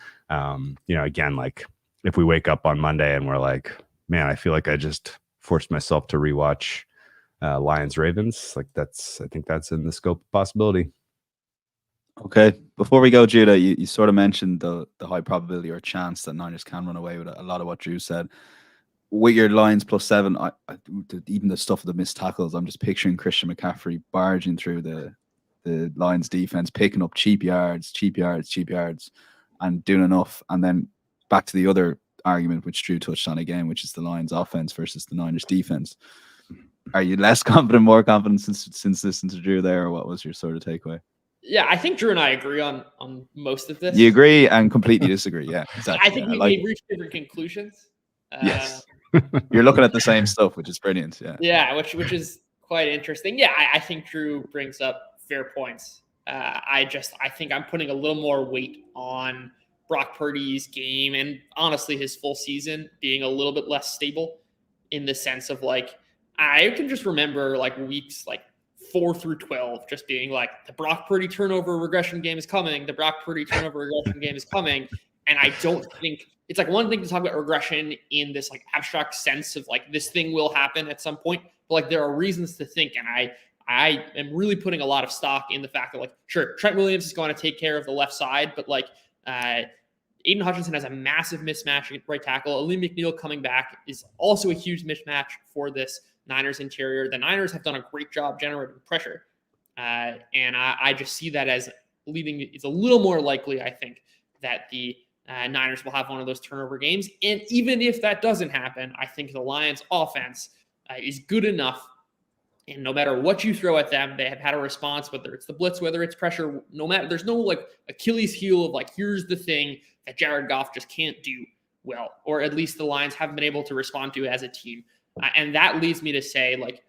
again, like, if we wake up on Monday and we're like, man, I feel like I just forced myself to rewatch Lions Ravens, like, I think that's in the scope of possibility. Okay, before we go, Judah, you sort of mentioned the high probability or chance that Niners can run away with it. A lot of what Drew said. With your Lions +7, even the stuff of the missed tackles, I'm just picturing Christian McCaffrey barging through the Lions defense, picking up cheap yards, and doing enough. And then back to the other argument, which Drew touched on again, which is the Lions offense versus the Niners defense. Are you less confident, more confident since listening to Drew there, or what was your sort of takeaway? Yeah, I think Drew and I agree on most of this. You agree and completely disagree. Yeah, exactly. I think we reached different conclusions. Yes. You're looking at the same stuff, which is brilliant. Yeah, which is quite interesting. Yeah, I think Drew brings up fair points. I think I'm putting a little more weight on Brock Purdy's game and honestly his full season being a little bit less stable in the sense of like I can just remember like weeks like 4 through 12 just being like the Brock Purdy turnover regression game is coming. The Brock Purdy turnover regression game is coming. And I don't think it's like one thing to talk about regression in this like abstract sense of like this thing will happen at some point, but like there are reasons to think. And I am really putting a lot of stock in the fact that like, sure, Trent Williams is going to take care of the left side, but like Aiden Hutchinson has a massive mismatch at right tackle. Ali McNeil coming back is also a huge mismatch for this Niners interior. The Niners have done a great job generating pressure. And I just see that as leading. It's a little more likely, I think, that the Niners will have one of those turnover games. And even if that doesn't happen, I think the Lions offense is good enough. And no matter what you throw at them, they have had a response, whether it's the blitz, whether it's pressure, no matter, there's no like Achilles heel of like, here's the thing that Jared Goff just can't do well, or at least the Lions haven't been able to respond to as a team. And that leads me to say, like,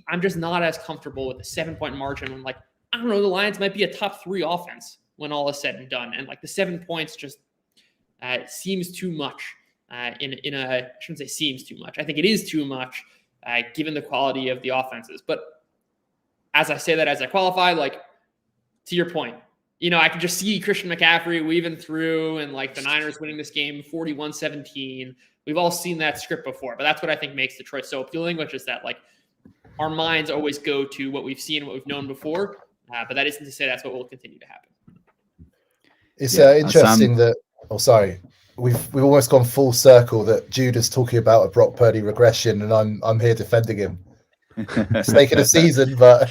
I'm just not as comfortable with the 7-point margin when, like, I don't know, the Lions might be a top 3 offense when all is said and done. And, like, the 7 points just seems too much I shouldn't say seems too much. I think it is too much given the quality of the offenses. But as I say that, as I qualify, like, to your point, you know, I can just see Christian McCaffrey weaving through and, like, the Niners winning this game 41-17. We've all seen that script before, but that's what I think makes Detroit so appealing, which is that, like, our minds always go to what we've seen, what we've known before, but that isn't to say that's what will continue to happen. It's interesting that. Oh, sorry, we've almost gone full circle. That Judah's talking about a Brock Purdy regression, and I'm here defending him. It's taken a season, but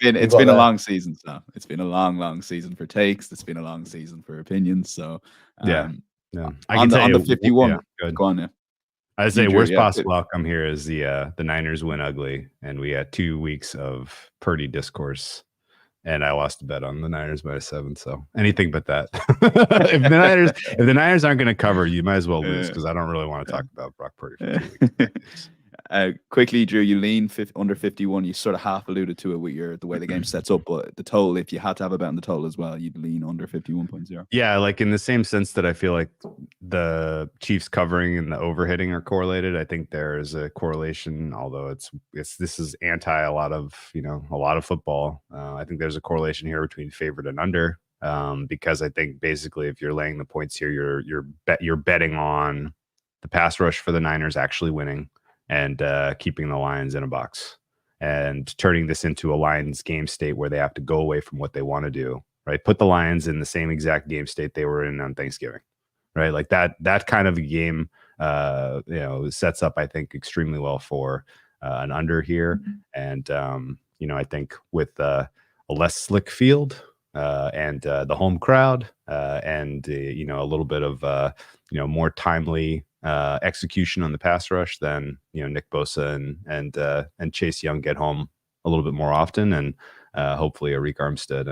it's been a long season. So it's been a long season for takes. It's been a long season for opinions. So yeah. I can tell on you, the 51. Yeah, go on. Yeah. I'd say worst possible outcome here is the Niners win ugly, and we had 2 weeks of Purdy discourse, and I lost a bet on the Niners by 7. So anything but that. if the Niners aren't going to cover, you might as well lose, because I don't really want to talk about Brock Purdy for 2 weeks. Quickly, Drew, you lean under 51. You sort of half alluded to it with the way the game sets up, but the total, if you had to have a bet on the total as well, you'd lean under 51.0. Yeah, like in the same sense that I feel like the Chiefs covering and the overhitting are correlated. I think there is a correlation, although this is anti a lot of football. I think there's a correlation here between favorite and under, because I think basically if you're laying the points here, you're betting on the pass rush for the Niners actually winning and keeping the Lions in a box and turning this into a Lions game state where they have to go away from what they want to do, right? Put the Lions in the same exact game state they were in on Thanksgiving, right? Like that kind of a game, sets up, I think, extremely well for an under here. And, I think with a less slick field and the home crowd and, a little bit of, more timely execution on the pass rush, then Nick Bosa and Chase Young get home a little bit more often, and hopefully Arik Armstead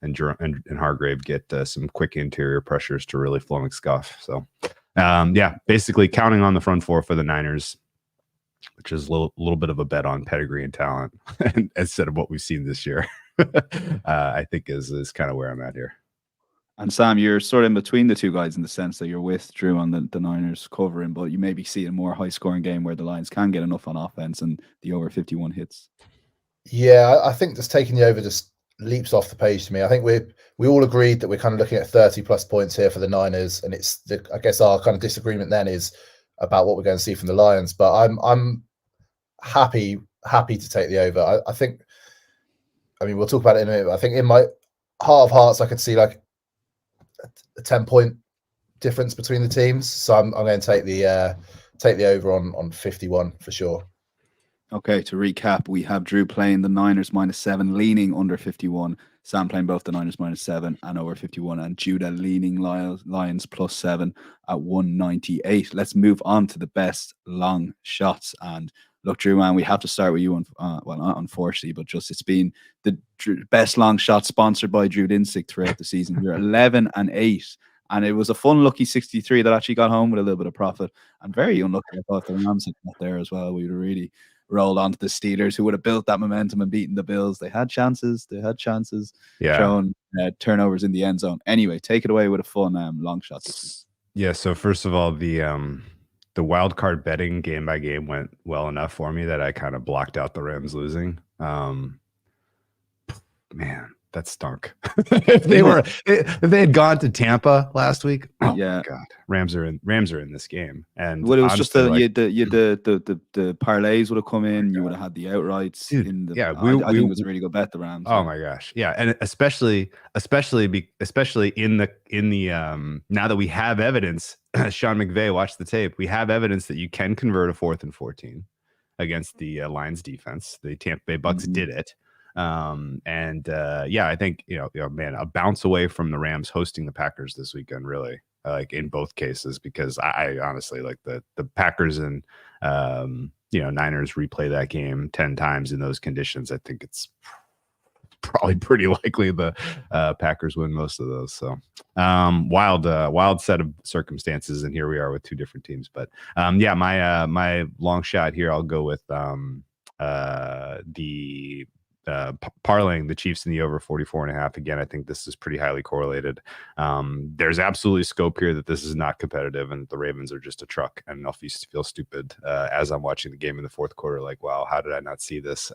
and Hargrave get some quick interior pressures to really flummox Goff. So basically counting on the front four for the Niners, which is a little bit of a bet on pedigree and talent instead of what we've seen this year. I think is kind of where I'm at here. And Sam, you're sort of in between the two guys in the sense that you're with Drew on the Niners covering, but you maybe see a more high-scoring game where the Lions can get enough on offense and the over 51 hits. Yeah, I think just taking the over just leaps off the page to me. I think we all agreed that we're kind of looking at 30-plus points here for the Niners, and I guess our kind of disagreement then is about what we're going to see from the Lions. But I'm happy to take the over. I think, we'll talk about it in a minute, but I think heart of hearts, I could see like a 10-point difference between the teams. So I'm going to take the over on 51 for sure. Okay, to recap, we have Drew playing the Niners -7, leaning under 51. Sam playing both the Niners -7 and over 51, and Judah leaning Lions +7 at 198. Let's move on to the best long shots. And look, Drew, man, we have to start with you. Well, not unfortunately, but just it's been the best long shot sponsored by Drew Dinsick throughout the season. You're 11-8. And it was a fun, lucky 63 that actually got home with a little bit of profit. And very unlucky, I thought the Rams had got there as well. We would have really rolled onto the Steelers, who would have built that momentum and beaten the Bills. They had chances. Yeah. Throwing turnovers in the end zone. Anyway, take it away with a fun long shot this week. Yeah. So first of all, the wild card betting game by game went well enough for me that I kind of blocked out the Rams losing. Man, that stunk. if they had gone to Tampa last week, oh my God, Rams are in this game. And well, it was just the parlays would have come in. You would have had the outrights. Dude, in the. Yeah, I think it was a really good bet. The Rams. Oh my gosh, yeah, and especially in the now that we have evidence, Sean McVay watched the tape. We have evidence that you can convert a 4th and 14 against the Lions defense. The Tampa Bay Bucks did it. I think man, a bounce away from the Rams hosting the Packers this weekend, really, like in both cases, because I honestly like the Packers and Niners replay that game 10 times in those conditions. I think it's probably pretty likely the Packers win most of those. So wild set of circumstances, and here we are with two different teams. But my long shot here, I'll go with parlaying the Chiefs in the over 44.5. Again, I think this is pretty highly correlated. There's absolutely scope here that this is not competitive and the Ravens are just a truck, and I'll feel stupid as I'm watching the game in the fourth quarter, like, wow, how did I not see this?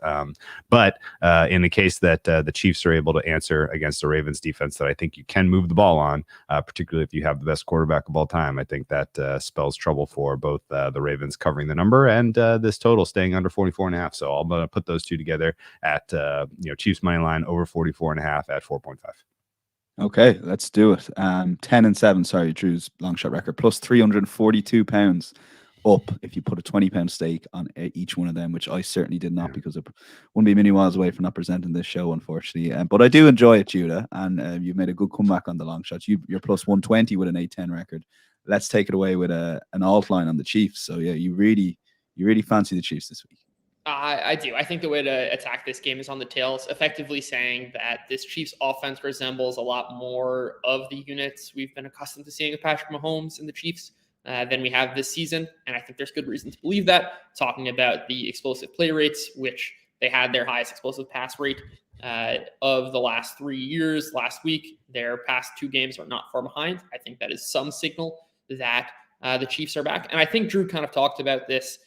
But in the case that the Chiefs are able to answer against the Ravens defense that I think you can move the ball on, particularly if you have the best quarterback of all time, I think that spells trouble for both the Ravens covering the number and this total staying under 44.5. So I'm going to put those two together at Chiefs money line over 44.5 at 4.5. Okay, let's do it. 10-7. Sorry, Drew's long shot record plus £342 up if you put a £20 stake on each one of them, which I certainly did not because it wouldn't be many miles away from not presenting this show, unfortunately. But I do enjoy it, Judah, and you've made a good comeback on the long shots. You're plus 120 with an 8-10 record. Let's take it away with an alt line on the Chiefs. So yeah, you really fancy the Chiefs this week. I do. I think the way to attack this game is on the tails, effectively saying that this Chiefs offense resembles a lot more of the units we've been accustomed to seeing with Patrick Mahomes and the Chiefs than we have this season. And I think there's good reason to believe that, talking about the explosive play rates, which they had their highest explosive pass rate of the last 3 years. Last week, their past 2 games are not far behind. I think that is some signal that the Chiefs are back. And I think Drew kind of talked about this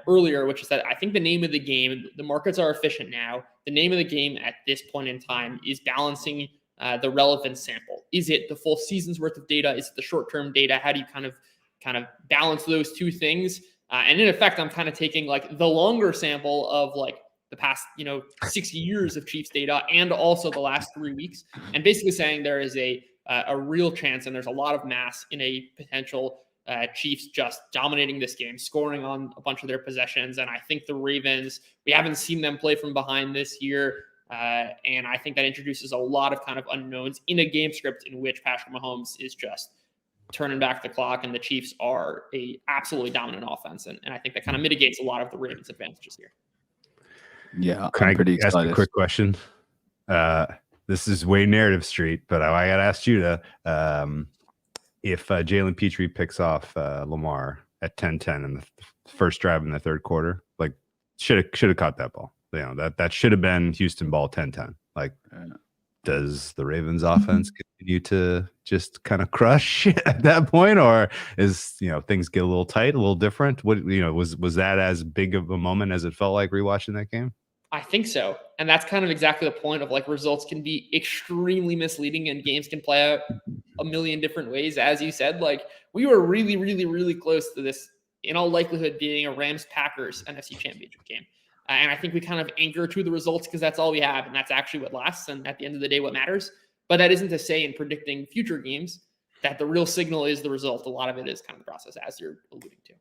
earlier, which is that I think the name of the game, the markets are efficient now. The name of the game at this point in time is balancing the relevant sample. Is it the full season's worth of data? Is it the short-term data? How do you kind of balance those two things? And in effect, I'm kind of taking like the longer sample of like the past, 6 years of Chiefs data and also the last 3 weeks, and basically saying there is a real chance and there's a lot of mass in a potential Chiefs just dominating this game, scoring on a bunch of their possessions. And I think the Ravens, we haven't seen them play from behind this year. And I think that introduces a lot of kind of unknowns in a game script in which Patrick Mahomes is just turning back the clock and the Chiefs are a absolutely dominant offense. And I think that kind of mitigates a lot of the Ravens' advantages here. Yeah, I'm pretty excited. Ask a quick question? This is way narrative street, but I got to ask you to, if Jalen Petrie picks off Lamar at 10-10 in the first drive in the third quarter, like should have caught that ball. That should have been Houston ball 10-10. Like, does the Ravens offense continue to just kind of crush at that point, or is things get a little tight, a little different? What was that as big of a moment as it felt like rewatching that game? I think so. And that's kind of exactly the point of like results can be extremely misleading and games can play out a million different ways. As you said, like we were really, really, really close to this in all likelihood being a Rams-Packers NFC Championship game. And I think we kind of anchor to the results because that's all we have. And that's actually what lasts. And at the end of the day, what matters. But that isn't to say in predicting future games that the real signal is the result. A lot of it is kind of the process, as you're alluding to.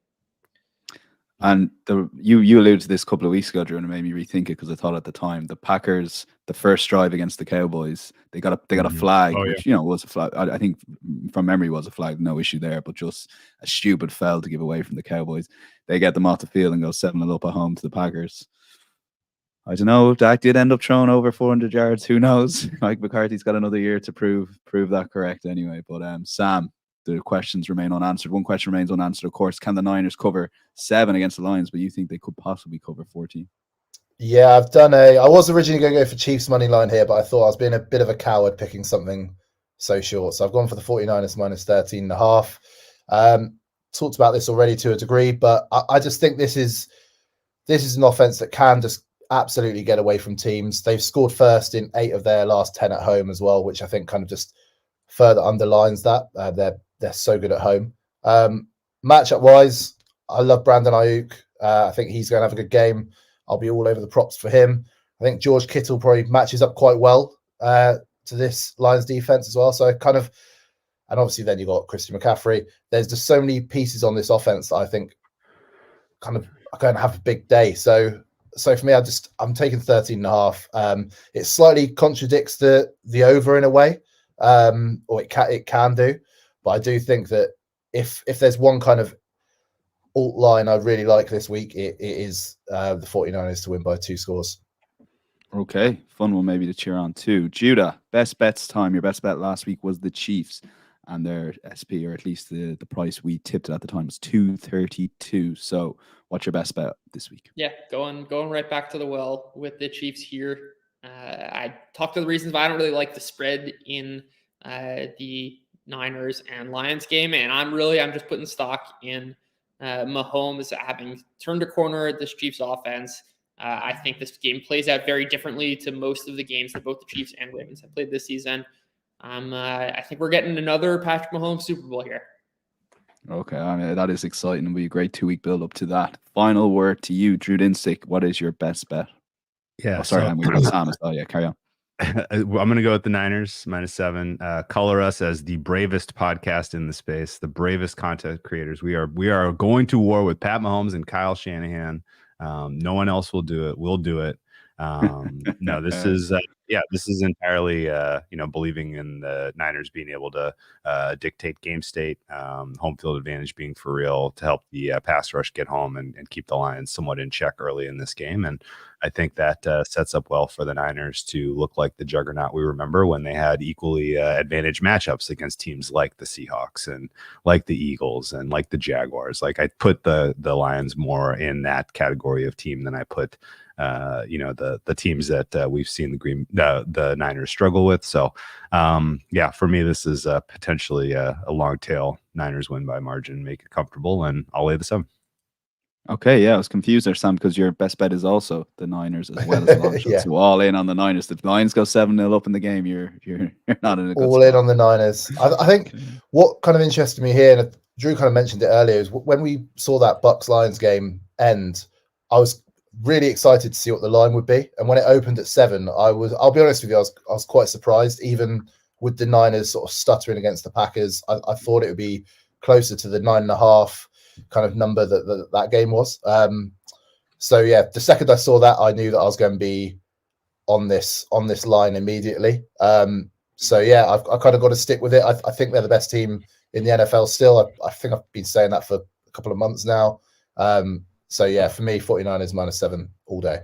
And you alluded to this a couple of weeks ago, Drew, and it made me rethink it because I thought at the time the Packers, the first drive against the Cowboys, they got a flag, which was a flag. I think from memory was a flag, no issue there, but just a stupid foul to give away from the Cowboys. They get them off the field and go 7-0 up at home to the Packers. I don't know. Dak did end up throwing over 400 yards. Who knows? Mike McCarthy's got another year to prove that correct anyway. But Sam, the questions remain unanswered. One question remains unanswered, of course. Can the Niners cover 7 against the Lions? But you think they could possibly cover 14? Yeah, I was originally going to go for Chiefs money line here, but I thought I was being a bit of a coward picking something so short. So I've gone for the 49ers minus 13.5. Talked about this already to a degree, but I just think this is an offense that can just absolutely get away from teams. They've scored first in 8 of their last 10 at home as well, which I think kind of just further underlines that. They're so good at home. Matchup wise, I love Brandon Ayuk. I think he's going to have a good game. I'll be all over the props for him. I think George Kittle probably matches up quite well to this Lions defense as well. So and obviously then you got Christian McCaffrey. There's just so many pieces on this offense that I think kind of are going to have a big day. So for me, I'm taking 13.5. It slightly contradicts the over in a way, or it can do. But I do think that if there's one kind of alt line I really like this week, it is the 49ers to win by 2 scores. Okay, fun one maybe to cheer on too. Judah, best bets time. Your best bet last week was the Chiefs, and their SP, or at least the price we tipped it at the time, was 232. So what's your best bet this week? Yeah, going right back to the well with the Chiefs here. I talked to the reasons why I don't really like the spread in the Niners and Lions game, and I'm just putting stock in Mahomes having turned a corner at this Chiefs offense. I think this game plays out very differently to most of the games that both the Chiefs and Ravens have played this season. I think we're getting another Patrick Mahomes Super Bowl here. Okay, I mean, that is exciting. It'll be a great 2-week build up to that. Final word to you, Drew Dinsick. What is your best bet? Yeah, we got Sam as well. Yeah, carry on. I'm going to go with the Niners minus 7. Color us as the bravest podcast in the space, the bravest content creators. We are going to war with Pat Mahomes and Kyle Shanahan. No one else will do it. We'll do it. No, this is entirely believing in the Niners being able to dictate game state, home field advantage being for real to help the pass rush get home and keep the Lions somewhat in check early in this game. And I think that sets up well for the Niners to look like the juggernaut we remember when they had equally advantaged matchups against teams like the Seahawks and like the Eagles and like the Jaguars. Like I put the Lions more in that category of team than I put the teams that we've seen the Niners struggle with. So for me, this is potentially a long tail Niners win by margin, make it comfortable, and I'll lay the 7. Okay, yeah, I was confused there, Sam, because your best bet is also the Niners as well as long shots. So all in on the Niners. If the Lions go 7-0 up in the game, you're not in a good all spot. In on the Niners. I think what kind of interested me here, and Drew kind of mentioned it earlier, is when we saw that Bucs-Lions game end, I was really excited to see what the line would be. And when it opened at 7, I'll be honest with you, I was quite surprised, even with the Niners sort of stuttering against the Packers. I thought it would be closer to the 9.5 kind of number that game was. So yeah, the second I saw that, I knew that I was going to be on this line immediately. So yeah, I kind of got to stick with it. I think they're the best team in the NFL still. I think I've been saying that for a couple of months now. So yeah, for me, 49ers minus 7 all day.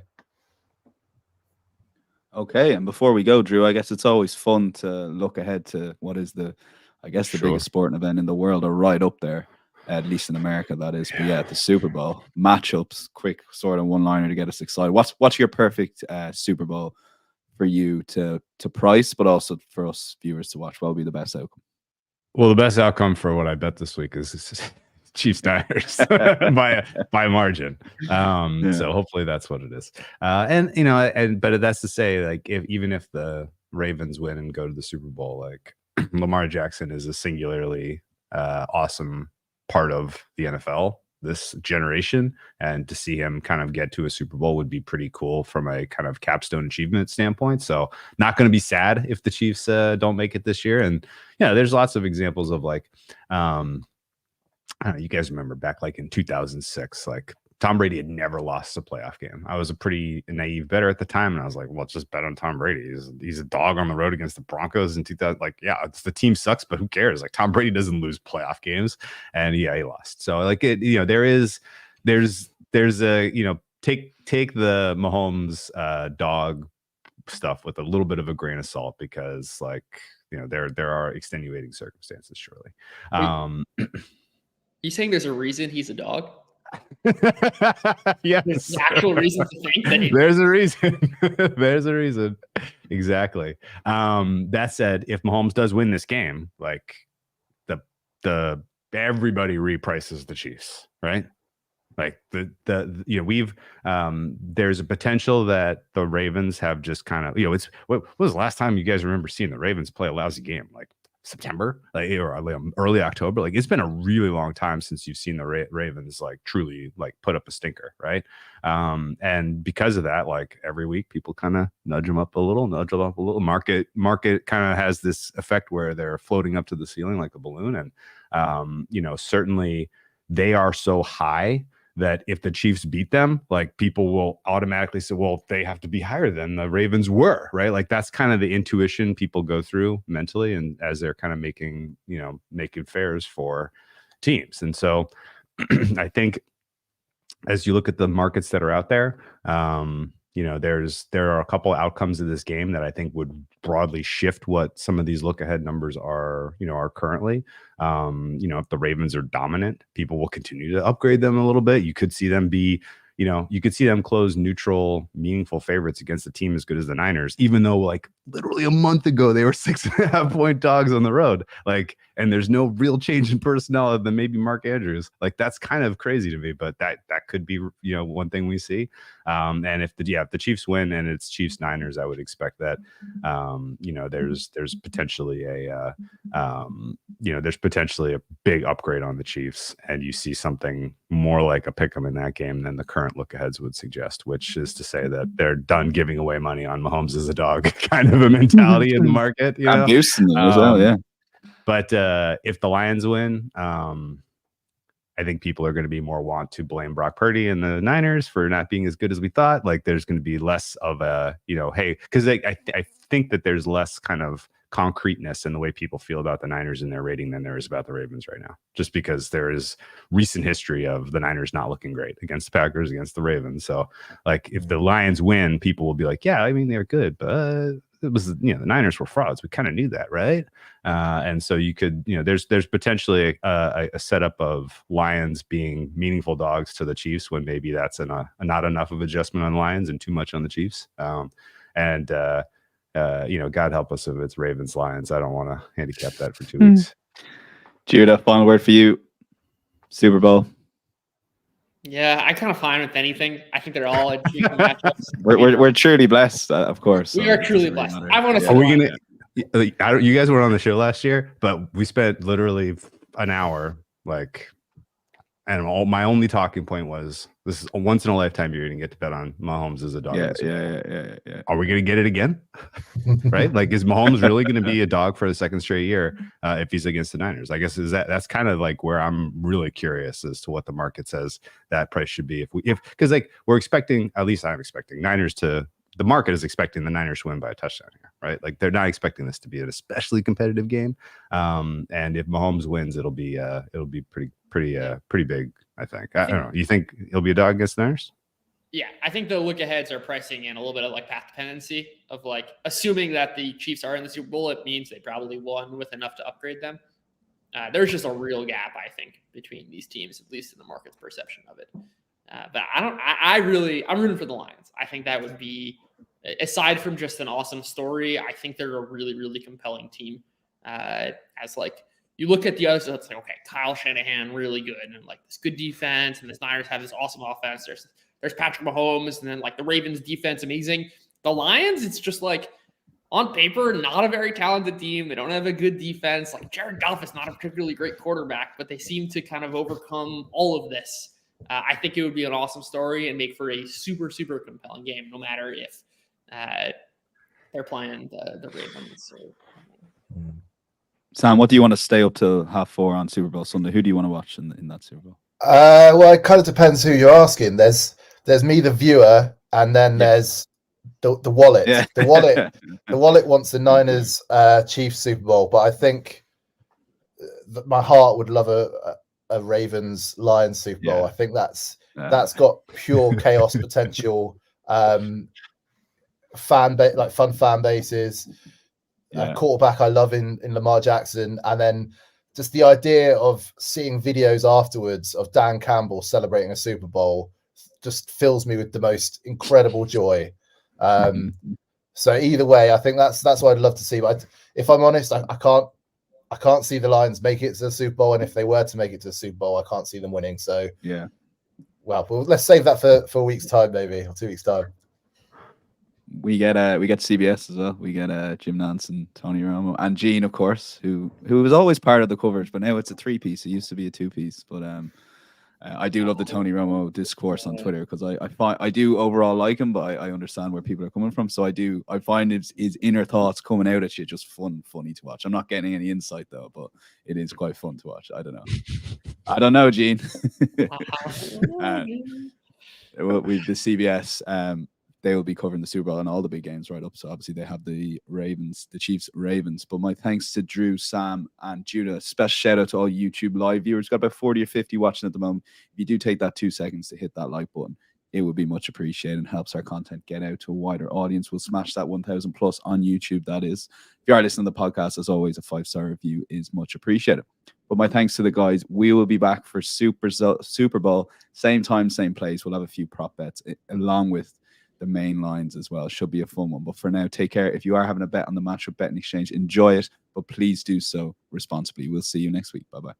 Okay, and before we go, Drew, I guess it's always fun to look ahead to what is the biggest sporting event in the world, or right up there, at least in America, that is. But yeah, the Super Bowl matchups, quick sort of one-liner to get us excited. What's your perfect Super Bowl for you to price, but also for us viewers to watch? What will be the best outcome? Well, the best outcome for what I bet this week is Chiefs Niners by margin. So hopefully that's what it is. But that's to say, like, even if the Ravens win and go to the Super Bowl, like Lamar Jackson is a singularly awesome part of the NFL this generation, and to see him kind of get to a Super Bowl would be pretty cool from a kind of capstone achievement standpoint. So not going to be sad if the Chiefs don't make it this year. And yeah, there's lots of examples of like, I don't know, you guys remember back like in 2006, like Tom Brady had never lost a playoff game. I was a pretty naive bettor at the time, and I was like, well, just bet on Tom Brady. He's a dog on the road against the Broncos in 2000. Like, yeah, it's the team sucks, but who cares? Like, Tom Brady doesn't lose playoff games, and yeah, he lost. So like it, there's a, take the Mahomes dog stuff with a little bit of a grain of salt, because like, there are extenuating circumstances, surely. You saying there's a reason he's a dog? Yes. There's an actual reason to think that there's a reason. There's a reason. Exactly. That said, if Mahomes does win this game, like the everybody reprices the Chiefs, right? Like we've there's a potential that the Ravens have just kind of, it's what was the last time you guys remember seeing the Ravens play a lousy game? Like September, like, or early October. Like, it's been a really long time since you've seen the Ravens like truly like put up a stinker, right? And because of that, like every week people kind of nudge them up a little. Market kind of has this effect where they're floating up to the ceiling like a balloon, and certainly they are so high that if the Chiefs beat them, like people will automatically say, well, they have to be higher than the Ravens were, right? Like that's kind of the intuition people go through mentally, and as they're kind of making fares for teams. And so I think as you look at the markets that are out there, there are a couple of outcomes of this game that I think would broadly shift what some of these look ahead numbers are currently. If the Ravens are dominant, people will continue to upgrade them a little bit. You could see them close neutral, meaningful favorites against a team as good as the Niners, even though like literally a month ago they were 6.5 point dogs on the road. Like, and there's no real change in personnel other than maybe Mark Andrews. Like, that's kind of crazy to me, but that could be one thing we see. And if the Chiefs win and it's Chiefs Niners, I would expect that there's potentially a big upgrade on the Chiefs, and you see something more like a pick'em in that game than the current look aheads would suggest, which is to say that they're done giving away money on Mahomes as a dog kind of a mentality in the market. I'm boosting them as well, yeah. But if the Lions win, I think people are going to be more want to blame Brock Purdy and the Niners for not being as good as we thought. Like, there's going to be less of a, hey, because I think that there's less kind of concreteness in the way people feel about the Niners in their rating than there is about the Ravens right now, just because there is recent history of the Niners not looking great against the Packers, against the Ravens. So like, if the Lions win, people will be like, yeah, I mean, they're good, but it was, the Niners were frauds. We kind of knew that, right? And so you could, there's potentially a setup of Lions being meaningful dogs to the Chiefs when maybe that's not enough of adjustment on Lions and too much on the Chiefs. God help us if it's Ravens Lions. I don't want to handicap that for 2 weeks. Judah, final word for you. Super Bowl. Yeah, I kind of fine with anything. I think they're all intriguing matchups. We're truly blessed, of course. We are truly blessed. I want to. Are we gonna? You guys were on the show last year, but we spent literally an hour, and my only talking point was, this is a once in a lifetime you're going to get to bet on Mahomes as a dog. Yeah. Are we going to get it again? Right? Like, is Mahomes really going to be a dog for the second straight year if he's against the Niners? I guess that's kind of like where I'm really curious as to what the market says that price should be. Because we're expecting, at least I'm expecting the market is expecting the Niners to win by a touchdown here, right? Like, they're not expecting this to be an especially competitive game. And if Mahomes wins, it'll be pretty big, I think. I don't know. You think he'll be a dog against the Niners? Yeah, I think the look aheads are pricing in a little bit of path dependency of assuming that the Chiefs are in the Super Bowl, it means they probably won with enough to upgrade them. There's just a real gap, I think, between these teams, at least in the market's perception of it. But I'm rooting for the Lions. I think that would be, aside from just an awesome story, I think they're a really, really compelling team. You look at the other stuff, it's okay, Kyle Shanahan, really good, and this good defense, and the Niners have this awesome offense. There's Patrick Mahomes, and then the Ravens defense, amazing. The Lions, it's just on paper, not a very talented team. They don't have a good defense. Jared Goff is not a particularly great quarterback, but they seem to kind of overcome all of this I think it would be an awesome story and make for a super, super compelling game, no matter if they're playing the Ravens. Sam, what do you want to stay up till 4:30 on Super Bowl Sunday? Who do you want to watch in that Super Bowl? Well, it kind of depends who you're asking. There's me, the viewer, and then there's the wallet. Yeah. The wallet wants the Niners Chiefs Super Bowl, but I think that my heart would love a Ravens Lions Super Bowl. I think that's got pure chaos potential. Fun fan bases. Quarterback I love in Lamar Jackson, and then just the idea of seeing videos afterwards of Dan Campbell celebrating a Super Bowl just fills me with the most incredible joy. So either way, I think that's what I'd love to see. But if I'm honest, I can't see the Lions make it to the Super Bowl, and if they were to make it to the Super Bowl, I can't see them winning. So well, let's save that for a week's time, maybe, or 2 weeks' time. We get CBS as well. We get Jim Nantz and Tony Romo and Gene, of course, who was always part of the coverage, but now it's a 3-piece. It used to be a 2-piece. But I do love the Tony Romo discourse on Twitter, because I do overall like him, but I understand where people are coming from. So I find his inner thoughts coming out at you just funny to watch. I'm not getting any insight though, but it is quite fun to watch. I don't know, Gene. With the CBS, they will be covering the Super Bowl and all the big games right up. So obviously they have the Chiefs Ravens. But my thanks to Drew, Sam, and Judah. Special shout out to all YouTube live viewers. Got about 40 or 50 watching at the moment. If you do take that 2 seconds to hit that like button, it would be much appreciated and helps our content get out to a wider audience. We'll smash that 1,000 plus on YouTube, that is. If you are listening to the podcast, as always, a 5-star review is much appreciated. But my thanks to the guys. We will be back for Super Bowl. Same time, same place. We'll have a few prop bets along with the main lines as well. Should be a fun one. But for now, take care. If you are having a bet on the Matchbook Betting Exchange, enjoy it, but please do so responsibly. We'll see you next week. Bye-bye.